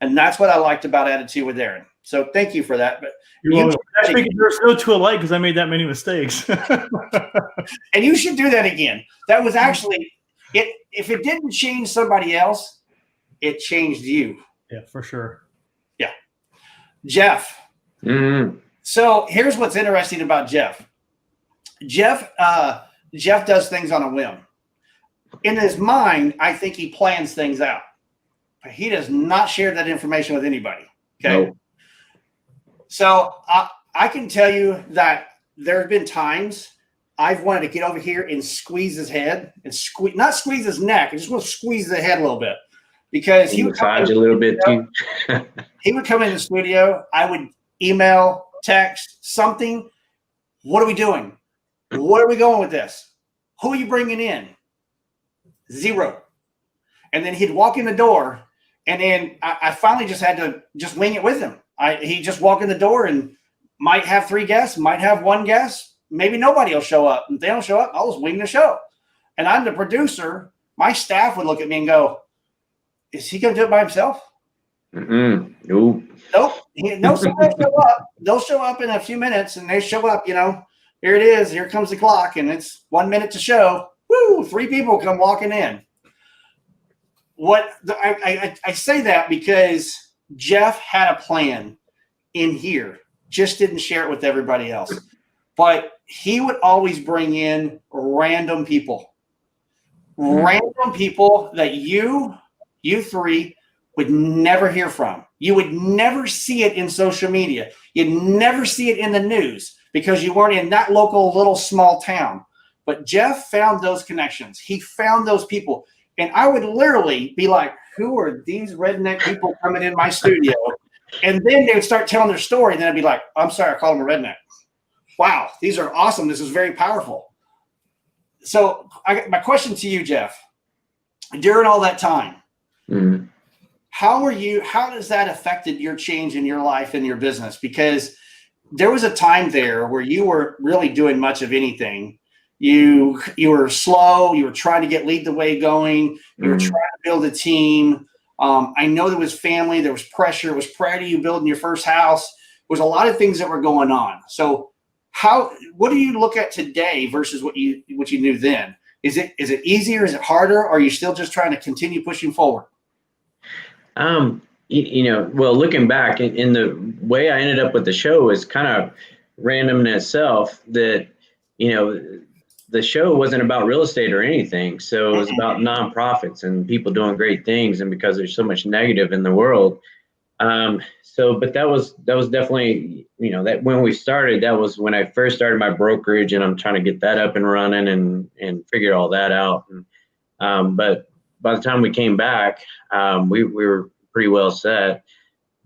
And that's what I liked about Attitude with Aaron. So thank you for that. But there's no 2 alike because I made that many mistakes. And you should do that again. That was actually it. If it didn't change somebody else, it changed you. Yeah, for sure. Yeah. Jeff. Mm-hmm. So here's what's interesting about Jeff. Jeff does things on a whim. In his mind, I think he plans things out. But he does not share that information with anybody. Okay. Nope. So I can tell you that there have been times I've wanted to get over here and squeeze his head and not squeeze his neck. I just want to squeeze the head a little bit because he would massage a little bit too. He would come in the studio. I would email, text, something. What are we doing? Where are we going with this? Who are you bringing in? Zero. And then he'd walk in the door, and then I finally just had to just wing it with him. He just walk in the door and might have 3 guests, might have 1 guest. Maybe nobody will show up. If they don't show up, I'll just wing the show. And I'm the producer. My staff would look at me and go, is he going to do it by himself? Mm-mm. Nope. Nope. No, somebody show up. They'll show up in a few minutes, and they show up, here it is. Here comes the clock, and it's 1 minute to show. Woo, 3 people come walking in. I say that because Jeff had a plan in here, just didn't share it with everybody else. But he would always bring in random people that you 3 would never hear from. You would never see it in social media. You'd never see it in the news because you weren't in that local little small town. But Jeff found those connections. He found those people. And I would literally be like, who are these redneck people coming in my studio? And then they would start telling their story. And then I'd be like, I'm sorry, I called them a redneck. Wow, these are awesome. This is very powerful. So my question to you, Jeff, during all that time, Mm-hmm. how does that affected your change in your life and your business? Because there was a time there where you weren't really doing much of anything. You were slow. You were trying to lead the way going. You were trying to build a team. I know there was family. There was pressure. It was prior to you building your first house. There was a lot of things that were going on. So what do you look at today versus what you knew then? Is it easier? Is it harder? Or are you still just trying to continue pushing forward? Well, looking back in the way I ended up with the show is kind of random in itself that, the show wasn't about real estate or anything. So it was about nonprofits and people doing great things. And because there's so much negative in the world. But that was definitely, that when we started, that was when I first started my brokerage, and I'm trying to get that up and running and figure all that out. And, but by the time we came back, we were pretty well set.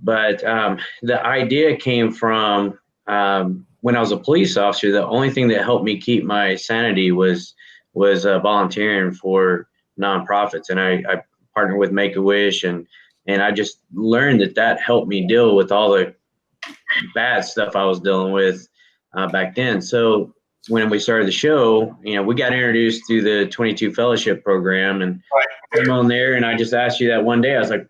But the idea came from when I was a police officer. The only thing that helped me keep my sanity was volunteering for nonprofits, and I partnered with Make-A-Wish, and I just learned that helped me deal with all the bad stuff I was dealing with back then. So when we started the show, we got introduced through the 22 Fellowship program, and I'm on there, and I just asked you that one day. I was like,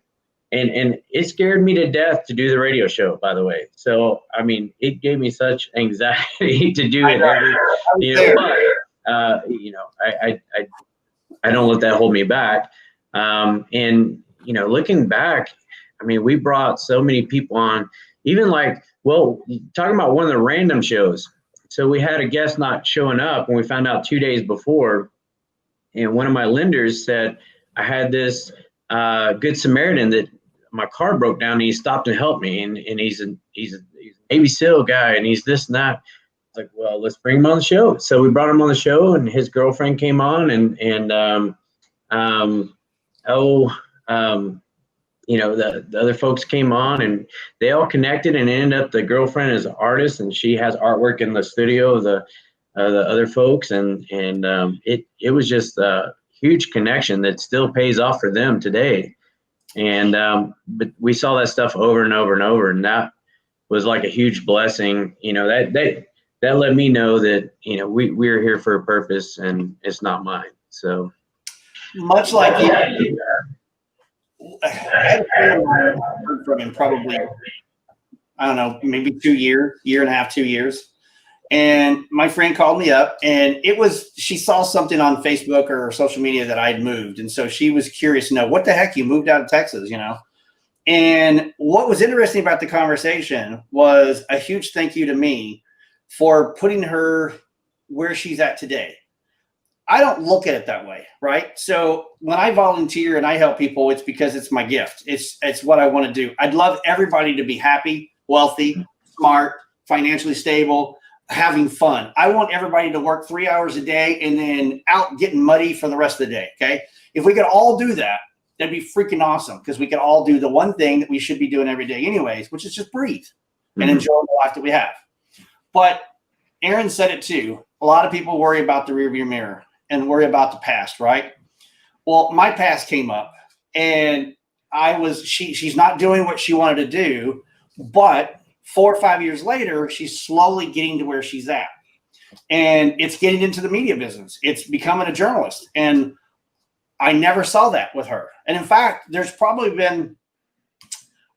and it scared me to death to do the radio show, by the way. So, I mean, it gave me such anxiety to do it. I don't let that hold me back. Looking back, I mean, we brought so many people on, even talking about one of the random shows. So we had a guest not showing up, and we found out 2 days before. And one of my lenders said, I had this Good Samaritan that my car broke down, and he stopped and helped me. And he's a Navy SEAL guy, and he's this and that. I was like, well, let's bring him on the show. So we brought him on the show, and his girlfriend came on, the other folks came on, and they all connected, and ended up the girlfriend is an artist, and she has artwork in the studio of the other folks. And it was just a huge connection that still pays off for them today. And, but we saw that stuff over and over and over, and that was like a huge blessing, that let me know that, we're here for a purpose, and it's not mine. So much like you, I had a friend of mine I heard from him probably, I don't know, maybe 2 year and a half, 2 years. And my friend called me up, and she saw something on Facebook or social media that I'd moved. And so she was curious to know, what the heck, you moved out of Texas, And what was interesting about the conversation was a huge thank you to me for putting her where she's at today. I don't look at it that way, right? So when I volunteer and I help people, it's because it's my gift. It's what I want to do. I'd love everybody to be happy, wealthy, smart, financially stable, having fun. I want everybody to work 3 hours a day and then out getting muddy for the rest of the day, okay? If we could all do that, that'd be freaking awesome, because we could all do the one thing that we should be doing every day anyways, which is just breathe and enjoy the life that we have. But Aaron said it too. A lot of people worry about the rearview mirror and worry about the past, right? Well, my past came up, and she's not doing what she wanted to do, but 4 or 5 years later, she's slowly getting to where she's at. And it's getting into the media business. It's becoming a journalist. And I never saw that with her. And in fact, there's probably been,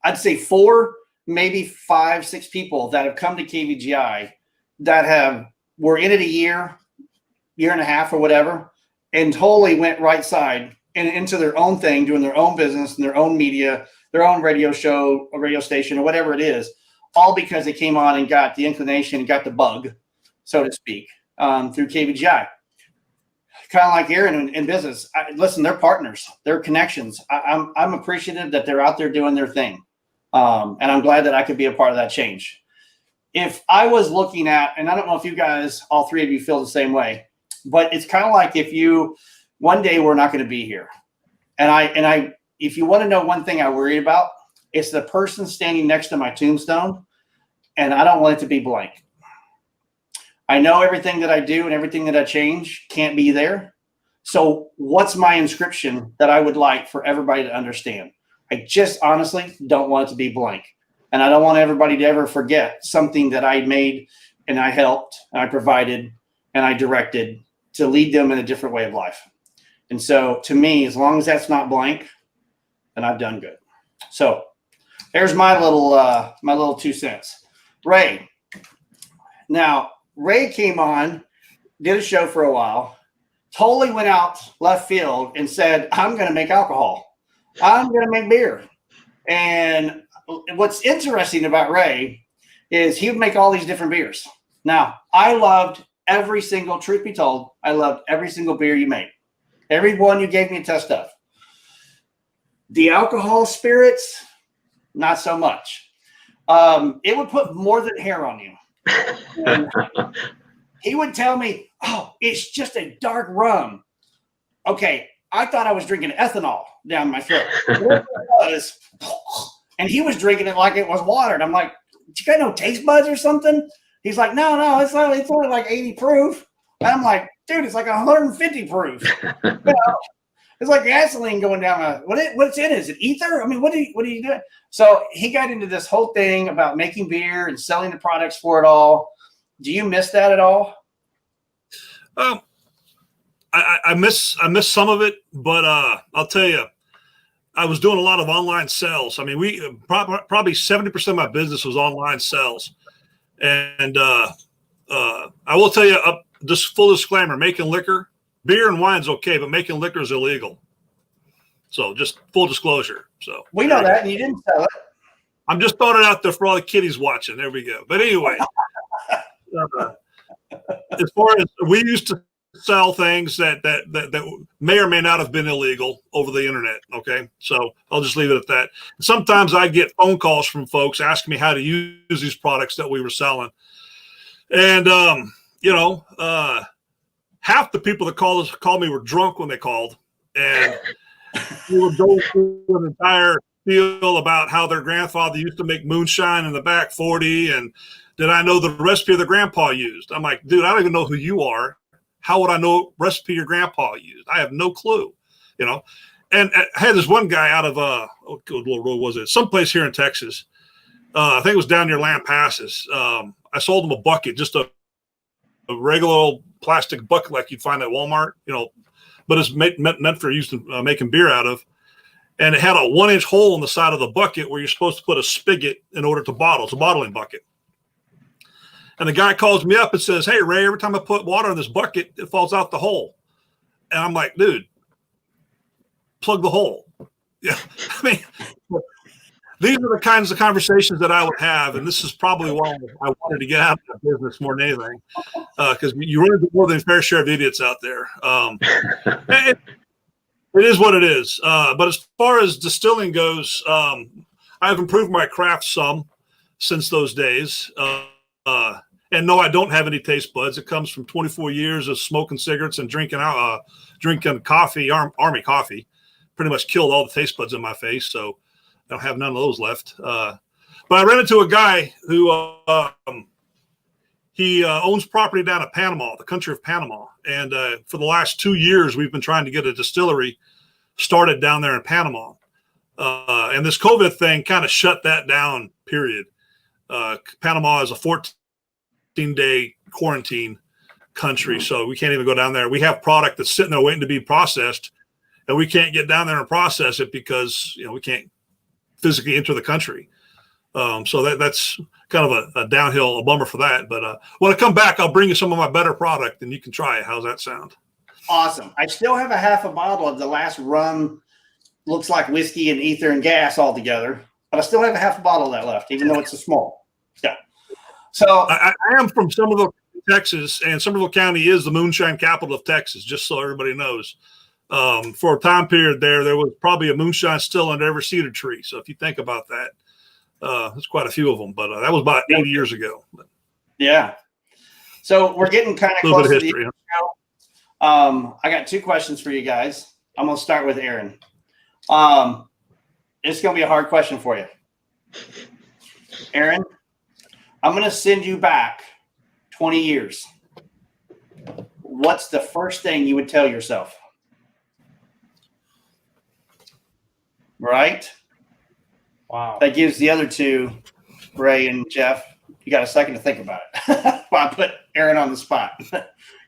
I'd say 4, maybe 5, 6 people that have come to KVGI that were in it a year and a half or whatever, and totally went right side and into their own thing, doing their own business and their own media, their own radio show, a radio station, or whatever it is, all because they came on and got the inclination and got the bug, so to speak, through KVGI. Kind of like Aaron in business. Listen, they're partners, they're connections. I'm appreciative that they're out there doing their thing. And I'm glad that I could be a part of that change. If I was looking at, and I don't know if you guys, all 3 of you, feel the same way, but it's kind of like if one day we're not going to be here. And if you want to know one thing I worry about, it's the person standing next to my tombstone, and I don't want it to be blank. I know everything that I do and everything that I change can't be there. So what's my inscription that I would like for everybody to understand? I just honestly don't want it to be blank. And I don't want everybody to ever forget something that I made and I helped and I provided and I directed to lead them in a different way of life. And so to me, as long as that's not blank, then I've done good. So there's my little 2 cents. Ray. Now, Ray came on, did a show for a while, totally went out left field and said, I'm going to make alcohol. I'm going to make beer. And what's interesting about Ray is he would make all these different beers. Now, I loved every single, truth be told, I loved every single beer you made. Every one you gave me a test of. The alcohol spirits, not so much. It would put more than hair on you. And he would tell me, oh, it's just a dark rum. Okay, I thought I was drinking ethanol down my throat. It was, and he was drinking it like it was water. And I'm like, you got no taste buds or something? He's like, no, it's only like 80 proof. And I'm like, dude, it's like 150 proof. You know, it's like gasoline going down. What's in it? Is it ether? I mean, what are you doing? So he got into this whole thing about making beer and selling the products for it all. Do you miss that at all? I miss some of it, but I'll tell you, I was doing a lot of online sales. I mean, we probably 70% of my business was online sales, and I will tell you, just full disclaimer: making liquor, beer and wine's okay, but making liquor is illegal. So just full disclosure. So we know that, and you didn't sell it. I'm just throwing it out there for all the kiddies watching. There we go. But anyway, as far as we used to sell things that may or may not have been illegal over the internet. Okay. So I'll just leave it at that. Sometimes I get phone calls from folks asking me how to use these products that we were selling. And, half the people that called me were drunk when they called, and we were going through an entire deal about how their grandfather used to make moonshine in the back 40. And did I know the recipe their grandpa used? I'm like, dude, I don't even know who you are. How would I know what recipe your grandpa used? I have no clue, And I had this one guy out of, what road was it? Someplace here in Texas. I think it was down near Lampasas. I sold him a bucket, just a regular old plastic bucket like you'd find at Walmart, but it's meant for use making beer out of. And it had a 1-inch hole in the side of the bucket where you're supposed to put a spigot in order to bottle. It's a bottling bucket. And the guy calls me up and says, hey, Ray, every time I put water in this bucket, it falls out the hole. And I'm like, dude, plug the hole. Yeah. I mean, these are the kinds of conversations that I would have, and this is probably why I wanted to get out of the business more than anything, because you run into more than a fair share of idiots out there. It is what it is. But as far as distilling goes, I've improved my craft some since those days. And no, I don't have any taste buds. It comes from 24 years of smoking cigarettes and drinking coffee, Army coffee. Pretty much killed all the taste buds in my face, so I don't have none of those left. But I ran into a guy who he owns property down in Panama, the country of Panama. And for the last 2 years, we've been trying to get a distillery started down there in Panama. And this COVID thing kind of shut that down, period. Panama is a 14-day quarantine country, so we can't even go down there. We have product that's sitting there waiting to be processed, and we can't get down there and process it because we can't physically enter the country. So that's kind of a downhill, a bummer for that. But when I come back, I'll bring you some of my better product, and you can try it. How's that sound? Awesome. I still have a half a bottle of the last rum. Looks like whiskey and ether and gas all together, but I still have a half a bottle of that left, even though it's a small. Yeah. So I am from Somerville, Texas, and Somerville County is the moonshine capital of Texas, just so everybody knows. For a time period there was probably a moonshine still under every cedar tree. So if you think about that, there's quite a few of them, but that was about 80 years ago. Yeah. So we're getting kind of close to the end. I got 2 questions for you guys. I'm going to start with Aaron. It's going to be a hard question for you. Aaron, I'm going to send you back 20 years. What's the first thing you would tell yourself? Right? Wow. That gives the other 2, Ray and Jeff, you got a second to think about it. Well, I put Aaron on the spot.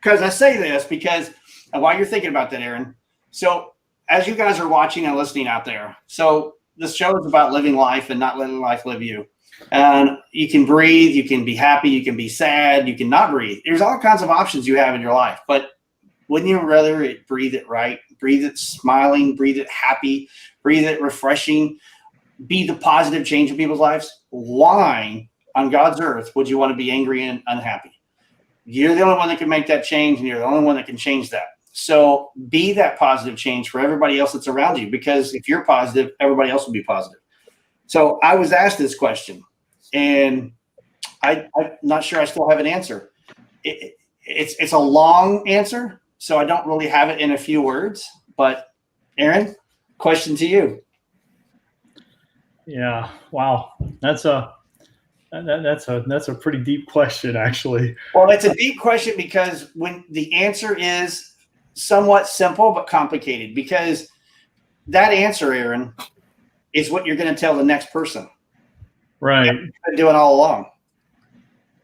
Because I say this because while you're thinking about that, Aaron, so as you guys are watching and listening out there, so this show is about living life and not letting life live you. And you can breathe, you can be happy, you can be sad, you can not breathe. There's all kinds of options you have in your life. But wouldn't you rather breathe it right, breathe it smiling, breathe it happy, breathe it refreshing, be the positive change in people's lives? Why on God's earth would you want to be angry and unhappy? You're the only one that can make that change, and you're the only one that can change that. So be that positive change for everybody else that's around you, because if you're positive, everybody else will be positive. So I was asked this question, and I'm not sure I still have an answer. It's a long answer, so I don't really have it in a few words. But Aaron, question to you. Yeah. Wow. That's a pretty deep question, actually. Well, it's a deep question because when the answer is somewhat simple but complicated, because that answer, Aaron, is what you're going to tell the next person. Right. That's what you've been doing all along.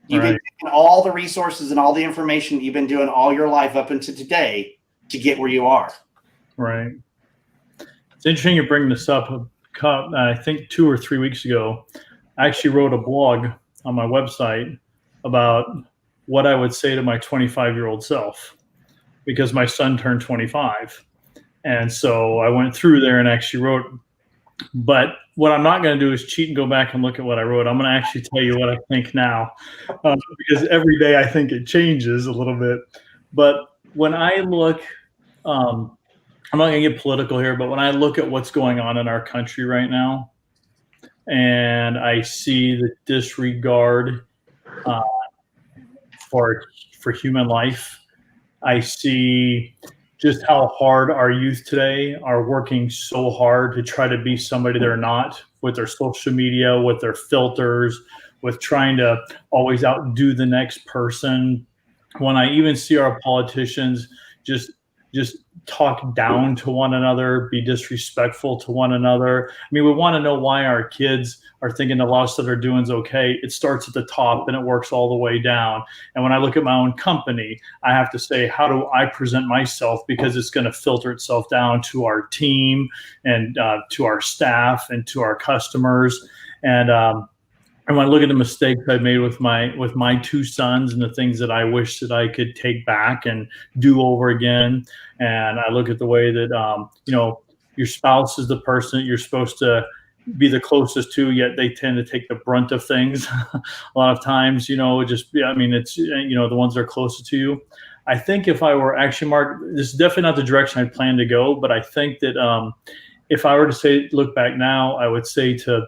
You've Right. been taking all the resources and all the information you've been doing all your life up until today to get where you are. Right. It's interesting you bring this up. I think 2 or 3 weeks ago, I actually wrote a blog on my website about what I would say to my 25-year-old self, because my son turned 25. And so I went through there and actually wrote. But what I'm not going to do is cheat and go back and look at what I wrote. I'm going to actually tell you what I think now, because every day I think it changes a little bit. But when I look, I'm not going to get political here, but when I look at what's going on in our country right now, and I see the disregard for human life, I see just how hard our youth today are working so hard to try to be somebody they're not, with their social media, with their filters, with trying to always outdo the next person. When I even see our politicians just talk down to one another, be disrespectful to one another. I mean, we want to know why our kids are thinking the lot of stuff they're doing is okay. It starts at the top and it works all the way down. And when I look at my own company, I have to say, how do I present myself? Because it's going to filter itself down to our team and to our staff and to our customers. And when I look at the mistakes I made with my 2 sons and the things that I wish that I could take back and do over again, and I look at the way that your spouse is the person that you're supposed to be the closest to, yet they tend to take the brunt of things a lot of times, it's, the ones that are closest to you. I think if I were actually, Mark, this is definitely not the direction I plan to go, but I think that if I were to look back now, I would say to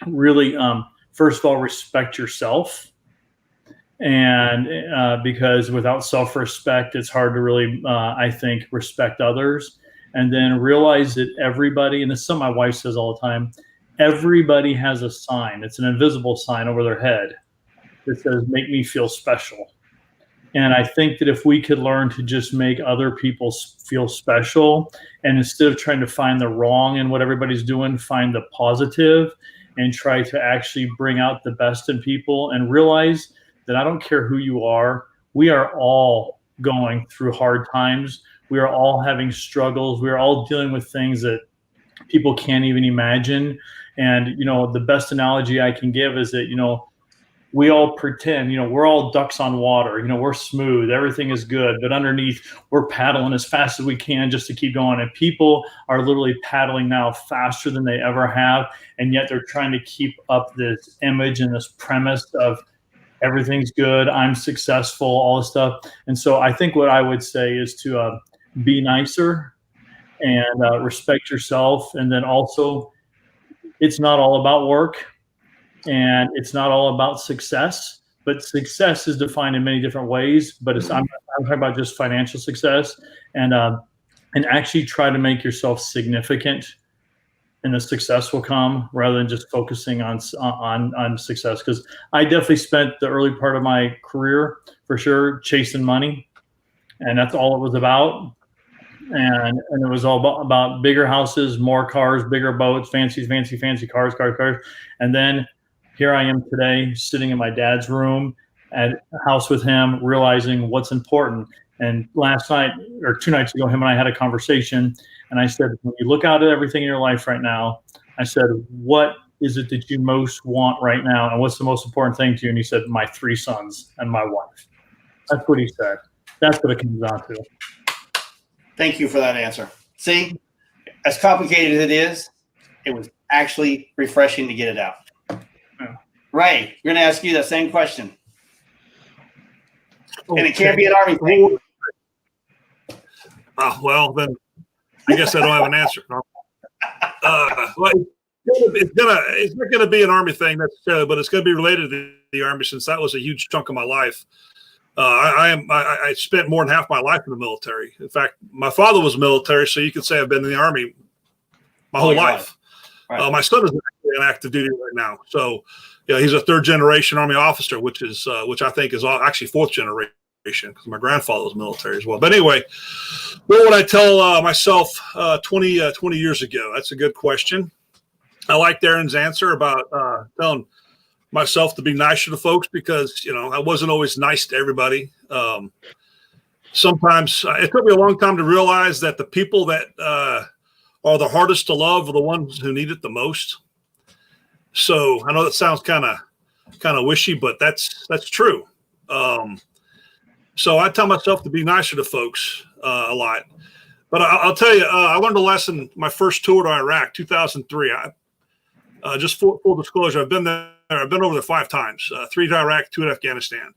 really, first of all, respect yourself. And because without self-respect, it's hard to really, I think, respect others. And then realize that everybody, and this is something my wife says all the time, everybody has a sign. It's an invisible sign over their head that says, make me feel special. And I think that if we could learn to just make other people feel special, and instead of trying to find the wrong in what everybody's doing, find the positive and try to actually bring out the best in people, and realize that I don't care who you are, we are all going through hard times. We are all having struggles. We are all dealing with things that people can't even imagine. And, the best analogy I can give is that, we all pretend, we're all ducks on water, we're smooth, everything is good, but underneath we're paddling as fast as we can just to keep going. And people are literally paddling now faster than they ever have. And yet they're trying to keep up this image and this premise of everything's good, I'm successful, all this stuff. And so I think what I would say is to be nicer and respect yourself. And then also, it's not all about work and it's not all about success, but success is defined in many different ways. But I'm talking about just financial success, and actually try to make yourself significant, and the success will come, rather than just focusing on success. Because I definitely spent the early part of my career, for sure, chasing money, and that's all it was about. And it was all about bigger houses, more cars, bigger boats, fancy cars. And then here I am today, sitting in my dad's room at a house with him, realizing what's important. And last night, or 2 nights ago, him and I had a conversation, and I said, when you look out at everything in your life right now, I said, what is it that you most want right now? And what's the most important thing to you? And he said, my 3 sons and my wife. That's what he said. That's what it comes down to. Thank you for that answer. See, as complicated as it is, it was actually refreshing to get it out. Yeah. Ray, we're going to ask you that same question. Okay. And it can't be an Army thing. Well, then I guess I don't have an answer. Well, it's not going to be an Army thing necessarily, but it's going to be related to the Army, since that was a huge chunk of my life. I spent more than half my life in the military. In fact, my father was military, so you could say I've been in the Army my whole life. Right. My son is actually on active duty right now, so he's a 3rd generation Army officer, which I think is actually 4th generation, because my grandfather was military as well. But anyway, what would I tell myself 20 years ago? That's a good question. I liked Aaron's answer about telling myself to be nicer to folks, because I wasn't always nice to everybody. Sometimes it took me a long time to realize that the people that are the hardest to love are the ones who need it the most. So I know that sounds kind of wishy, but that's true. So I tell myself to be nicer to folks a lot. But I'll tell you, I learned a lesson my first tour to Iraq, 2003. Just full disclosure, I've been there. I've been over there 5 times, 3 to Iraq, 2 to Afghanistan.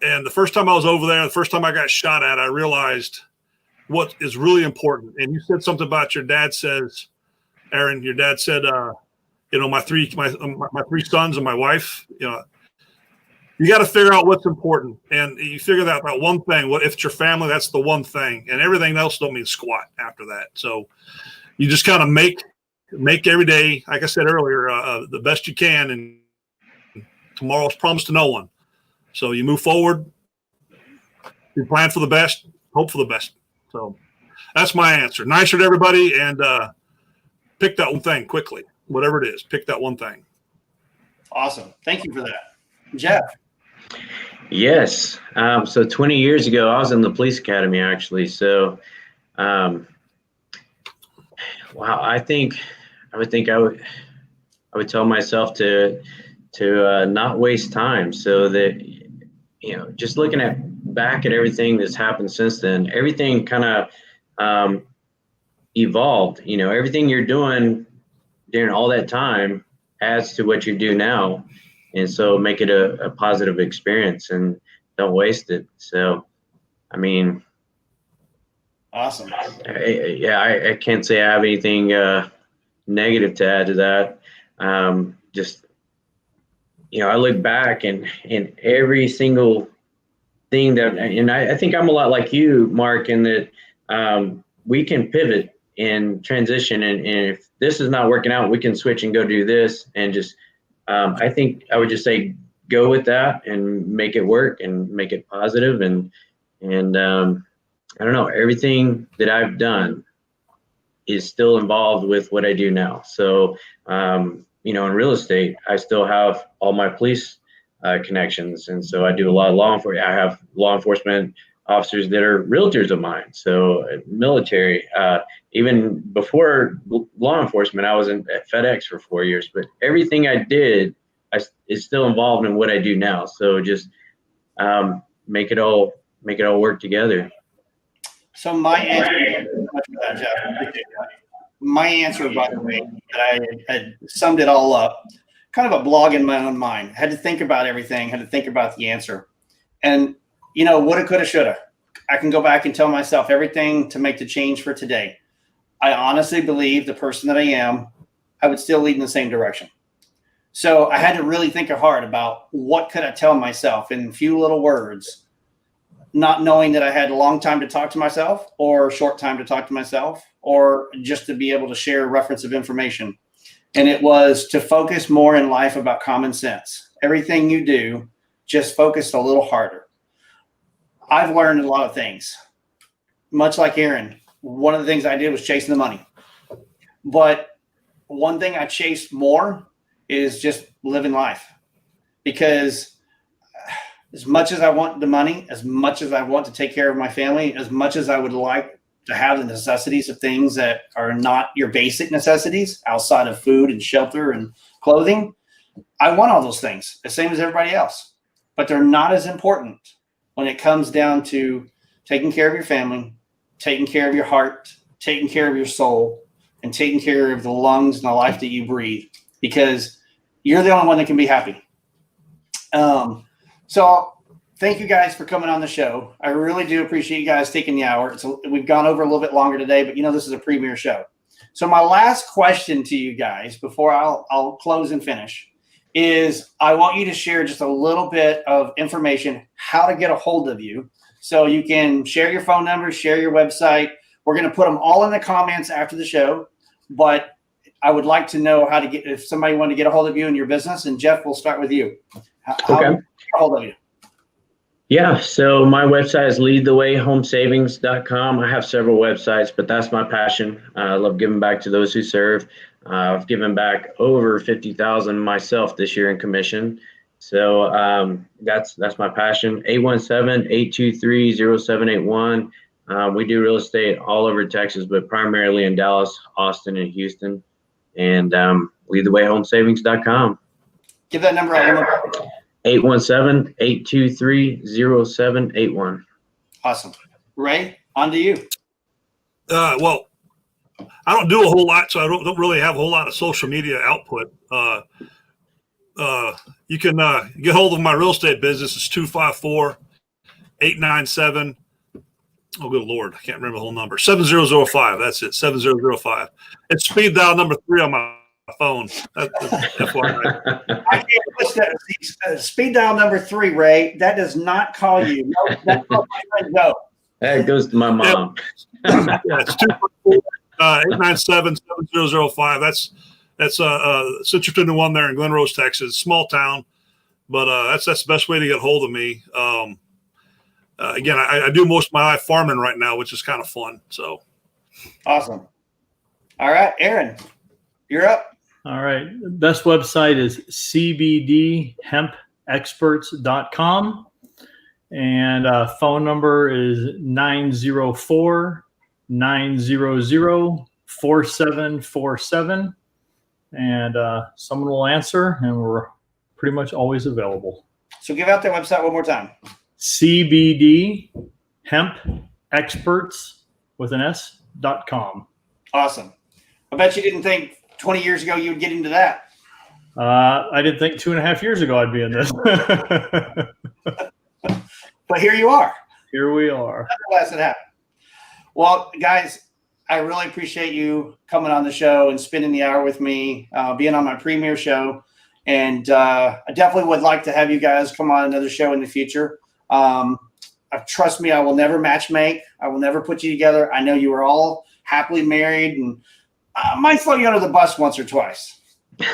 And the first time I was over there, the first time I got shot at, I realized what is really important. And you said something about your dad says, Aaron, your dad said, my 3 sons and my wife, you got to figure out what's important. And you figure that out one thing. What if it's your family? That's the one thing. And everything else don't mean squat after that. So you just kind of make every day, like I said earlier, the best you can. And tomorrow's promised to no one. So you move forward, you plan for the best, hope for the best. So that's my answer. Nicer to everybody, and pick that one thing quickly. Whatever it is, pick that one thing. Awesome. Thank you for that. Jeff. Yes. So 20 years ago, I was in the police academy, actually. So, wow, I would tell myself to not waste time, so that, just looking back at everything that's happened since then, everything kind of evolved. Everything you're doing, during all that time adds to what you do now. And so make it a positive experience and don't waste it. So, I mean, Awesome. I can't say I have anything negative to add to that. Just, I look back and every single thing that, and I think I'm a lot like you, Mark, in that we can pivot and transition. And if this is not working out, we can switch and go do this. And just, I think I would just say, go with that and make it work and make it positive. And I don't know, everything that I've done is still involved with what I do now. So, in real estate, I still have all my police connections. And so I do a lot of law enforcement. I have law enforcement officers that are realtors of mine. So military, even before law enforcement, I was at FedEx for 4 years, but everything I did is still involved in what I do now. So just make it all work together. So my answer, by the way, that I had summed it all up, kind of a blog in my own mind. Had to think about everything, had to think about the answer. And, woulda, coulda, shoulda. I can go back and tell myself everything to make the change for today. I honestly believe the person that I am, I would still lead in the same direction. So I had to really think hard about what could I tell myself in few little words, not knowing that I had a long time to talk to myself or a short time to talk to myself, or just to be able to share a reference of information. And it was to focus more in life about common sense. Everything you do, just focus a little harder. I've learned a lot of things. Much like Aaron, one of the things I did was chasing the money. But one thing I chased more is just living life. Because as much as I want the money, as much as I want to take care of my family, as much as I would like to have the necessities of things that are not your basic necessities outside of food and shelter and clothing, I want all those things, the same as everybody else. But they're not as important when it comes down to taking care of your family, taking care of your heart, taking care of your soul, and taking care of the lungs and the life that you breathe, because you're the only one that can be happy. So thank you guys for coming on the show. I really do appreciate you guys taking the hour. We've gone over a little bit longer today, but this is a premiere show. So my last question to you guys before I'll close and finish is I want you to share just a little bit of information, how to get a hold of you. So you can share your phone number, share your website. We're going to put them all in the comments after the show, but I would like to know how to get, if somebody wanted to get a hold of you in your business. And Jeff, we'll start with you. How Okay. to get a hold of you? Yeah, so my website is leadthewayhomesavings.com. I have several websites, but that's my passion. I love giving back to those who serve. I've given back over $50,000 myself this year in commission. So that's my passion. 817-823-0781. We do real estate all over Texas, but primarily in Dallas, Austin, and Houston. And leadthewayhomesavings.com. Give that number out. 817-823-0781. Awesome. Ray, on to you. Well, I don't do a whole lot, so I don't really have a whole lot of social media output. You can get hold of my real estate business. It's 254-897. Oh, good Lord. I can't remember the whole number. 7005. That's it. 7005. It's speed dial number 3 on my phone. That's FYI. I can't push that. Speed dial number 3, Ray. That does not call you. No, that's not my friend Joe. That goes to my mom. Yeah, it's 254-897-7005. That's Citrus the one there in Glen Rose, Texas. Small town, but that's the best way to get hold of me. Again, I do most of my life farming right now, which is kind of fun. So awesome. All right, Aaron, you're up. All right. Best website is cbdhempexperts.com. And phone number is 904-900-4747. And someone will answer, and we're pretty much always available. So give out their website one more time. cbdhempexperts.com. Awesome. I bet you didn't think 20 years ago you would get into that. I didn't think 2.5 years ago I'd be in this. But here you are. Here we are. That's what happened. Well, guys, I really appreciate you coming on the show and spending the hour with me, being on my premiere show. And I definitely would like to have you guys come on another show in the future. Trust me, I will never match make. I will never put you together. I know you are all happily married, and I might throw you under the bus once or twice. You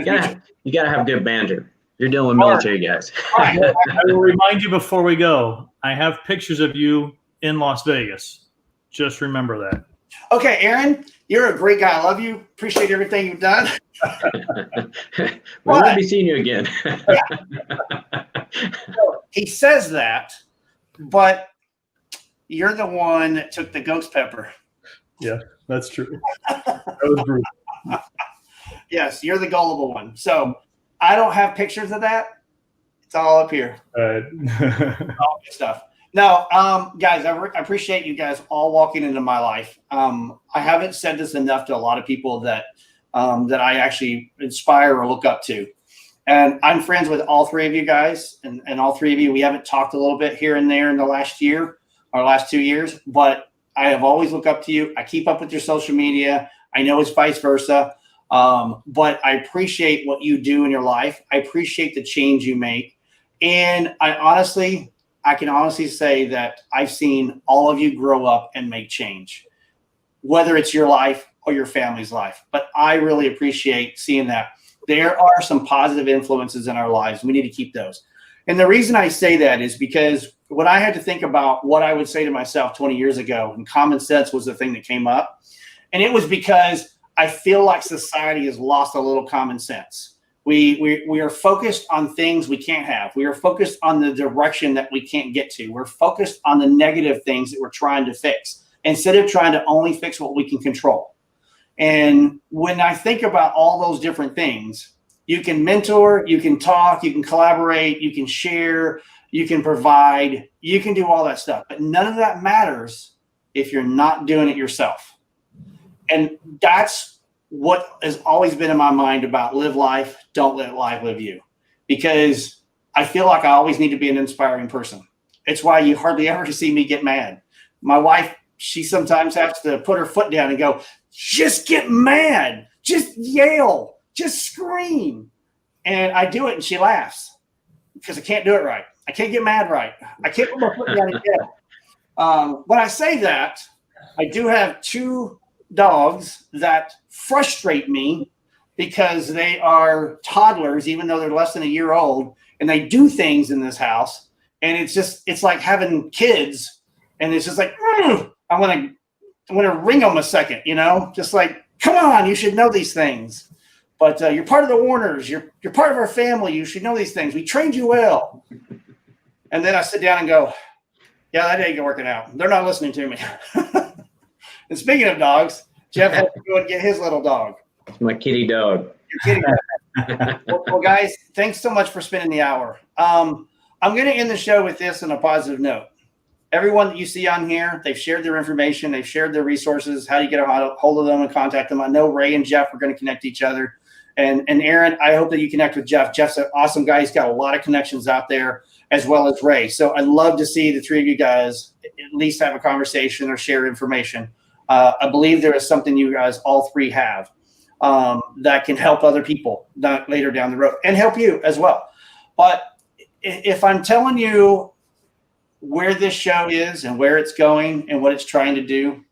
gotta have good banter. You're dealing with military guys. I will remind you before we go, I have pictures of you in Las Vegas. Just remember that. Okay, Aaron, you're a great guy. I love you. Appreciate everything you've done. We'll be seeing you again. So, he says that, but you're the one that took the ghost pepper. Yeah, that's true. That was brutal. Yes, you're the gullible one. So I don't have pictures of that. It's all up here. All all good stuff. No, guys, I appreciate you guys all walking into my life. I haven't said this enough to a lot of people that I actually inspire or look up to. And I'm friends with all three of you guys, and all three of you. We haven't talked a little bit here and there in the last year or last 2 years, but I have always looked up to you. I keep up with your social media. I know it's vice versa. But I appreciate what you do in your life. I appreciate the change you make. And I can honestly say that I've seen all of you grow up and make change, whether it's your life or your family's life. But I really appreciate seeing that. There are some positive influences in our lives. We need to keep those. And the reason I say that is because when I had to think about what I would say to myself 20 years ago, and common sense was the thing that came up. And it was because I feel like society has lost a little common sense. We are focused on things we can't have. We are focused on the direction that we can't get to. We're focused on the negative things that we're trying to fix instead of trying to only fix what we can control. And when I think about all those different things, you can mentor, you can talk, you can collaborate, you can share, you can provide, you can do all that stuff. But none of that matters if you're not doing it yourself. And that's what has always been in my mind about live life, don't let life live you. Because I feel like I always need to be an inspiring person. It's why you hardly ever see me get mad. My wife, she sometimes has to put her foot down and go, just get mad, just yell, just scream. And I do it and she laughs because I can't do it right. I can't get mad right. I can't put my foot down and yell. When I say that, I do have 2 dogs that frustrate me because they are toddlers, even though they're less than a year old, and they do things in this house. And it's like having kids, and it's just like, I want to ring them a second, just like, come on, you should know these things. But you're part of the Warners. You're part of our family. You should know these things. We trained you well. And then I sit down and go, yeah, that ain't working out. They're not listening to me. And speaking of dogs, Jeff had to go and get his little dog. It's my kitty dog. Your kitty dog. Well, guys, thanks so much for spending the hour. I'm going to end the show with this on a positive note. Everyone that you see on here, they've shared their information. They've shared their resources. How do you get a hold of them and contact them? I know Ray and Jeff are going to connect each other. And Aaron, I hope that you connect with Jeff. Jeff's an awesome guy. He's got a lot of connections out there, as well as Ray. So I'd love to see the 3 of you guys at least have a conversation or share information. I believe there is something you guys all 3 have that can help other people later down the road and help you as well. But if I'm telling you where this show is and where it's going and what it's trying to do,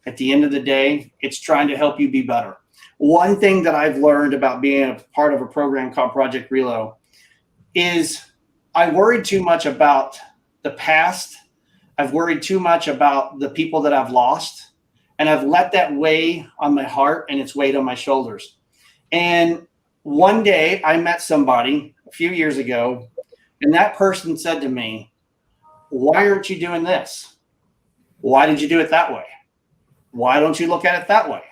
at the end of the day, it's trying to help you be better. One thing that I've learned about being a part of a program called Project Reload is I worried too much about the past. I've worried too much about the people that I've lost. And I've let that weigh on my heart and it's weighed on my shoulders. And one day I met somebody a few years ago, and that person said to me, why aren't you doing this? Why did you do it that way? Why don't you look at it that way?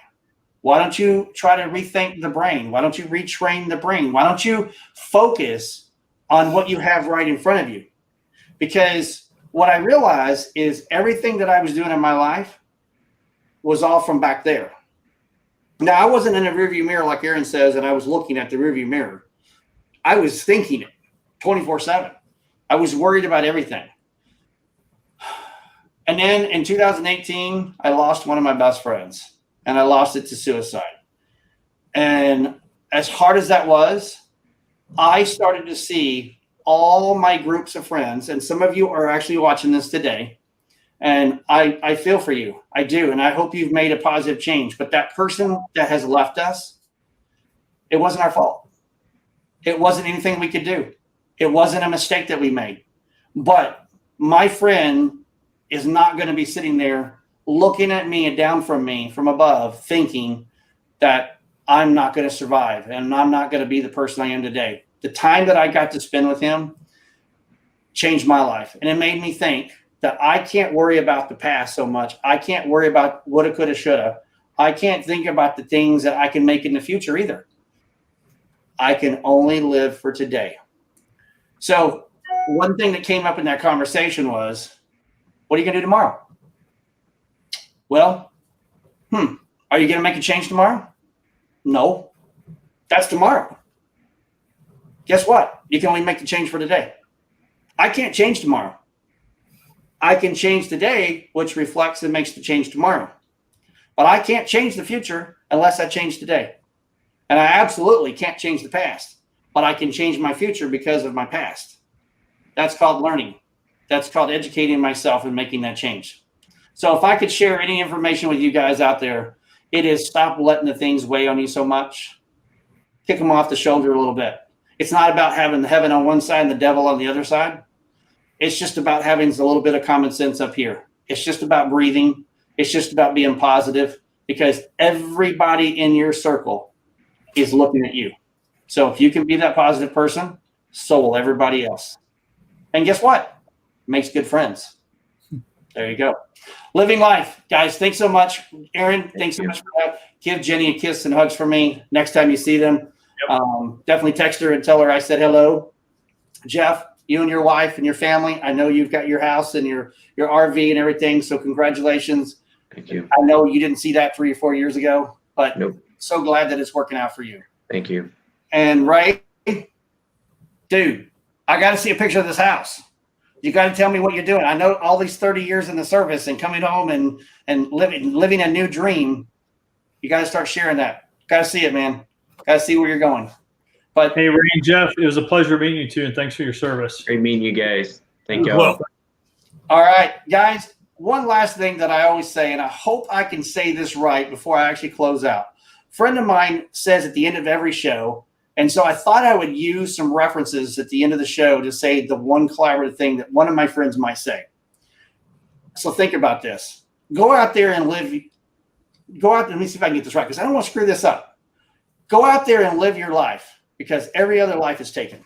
Why don't you try to rethink the brain? Why don't you retrain the brain? Why don't you focus on what you have right in front of you? Because what I realized is everything that I was doing in my life was all from back there. Now, I wasn't in a rearview mirror like Aaron says, and I was looking at the rearview mirror. I was thinking it 24/7. I was worried about everything. And then in 2018, I lost one of my best friends, and I lost it to suicide. And as hard as that was, I started to see all my groups of friends, and some of you are actually watching this today. And I feel for you. I do. And I hope you've made a positive change. But that person that has left us, it wasn't our fault. It wasn't anything we could do. It wasn't a mistake that we made. But my friend is not going to be sitting there looking at me and down from me from above, thinking that I'm not going to survive and I'm not going to be the person I am today. The time that I got to spend with him changed my life. And it made me think that I can't worry about the past so much. I can't worry about woulda, coulda, shoulda. I can't think about the things that I can make in the future either. I can only live for today. So one thing that came up in that conversation was, what are you going to do tomorrow? Well, are you going to make a change tomorrow? No, that's tomorrow. Guess what? You can only make the change for today. I can't change tomorrow. I can change today, which reflects and makes the change tomorrow. But I can't change the future unless I change today. And I absolutely can't change the past, but I can change my future because of my past. That's called learning. That's called educating myself and making that change. So if I could share any information with you guys out there, it is stop letting the things weigh on you so much. Kick them off the shoulder a little bit. It's not about having the heaven on one side and the devil on the other side. It's just about having a little bit of common sense up here. It's just about breathing. It's just about being positive, because everybody in your circle is looking at you. So if you can be that positive person, so will everybody else. And guess what? Makes good friends. There you go. Living life. Guys, thanks so much. Aaron, thanks so much for that. Give Jenny a kiss and hugs for me next time you see them. Yep. Definitely text her and tell her I said hello. Jeff, you and your wife and your family, I know you've got your house and your RV and everything, so congratulations. Thank you. I know you didn't see that 3 or 4 years ago, but Nope. So glad that it's working out for you. Thank you. And Ray, dude, I got to see a picture of this house. You got to tell me what you're doing. I know all these 30 years in the service and coming home and living a new dream. You got to start sharing that. Got to see it, man. Got to see where you're going. But hey, Ray and Jeff, it was a pleasure meeting you too, and thanks for your service. Great meeting you guys. Thank you. Well, all right, guys, one last thing that I always say, and I hope I can say this right before I actually close out. A friend of mine says at the end of every show, and so I thought I would use some references at the end of the show to say the one collaborative thing that one of my friends might say. So think about this. Go out there and live. Go out. Let me see if I can get this right, because I don't want to screw this up. Go out there and live your life, because every other life is taken.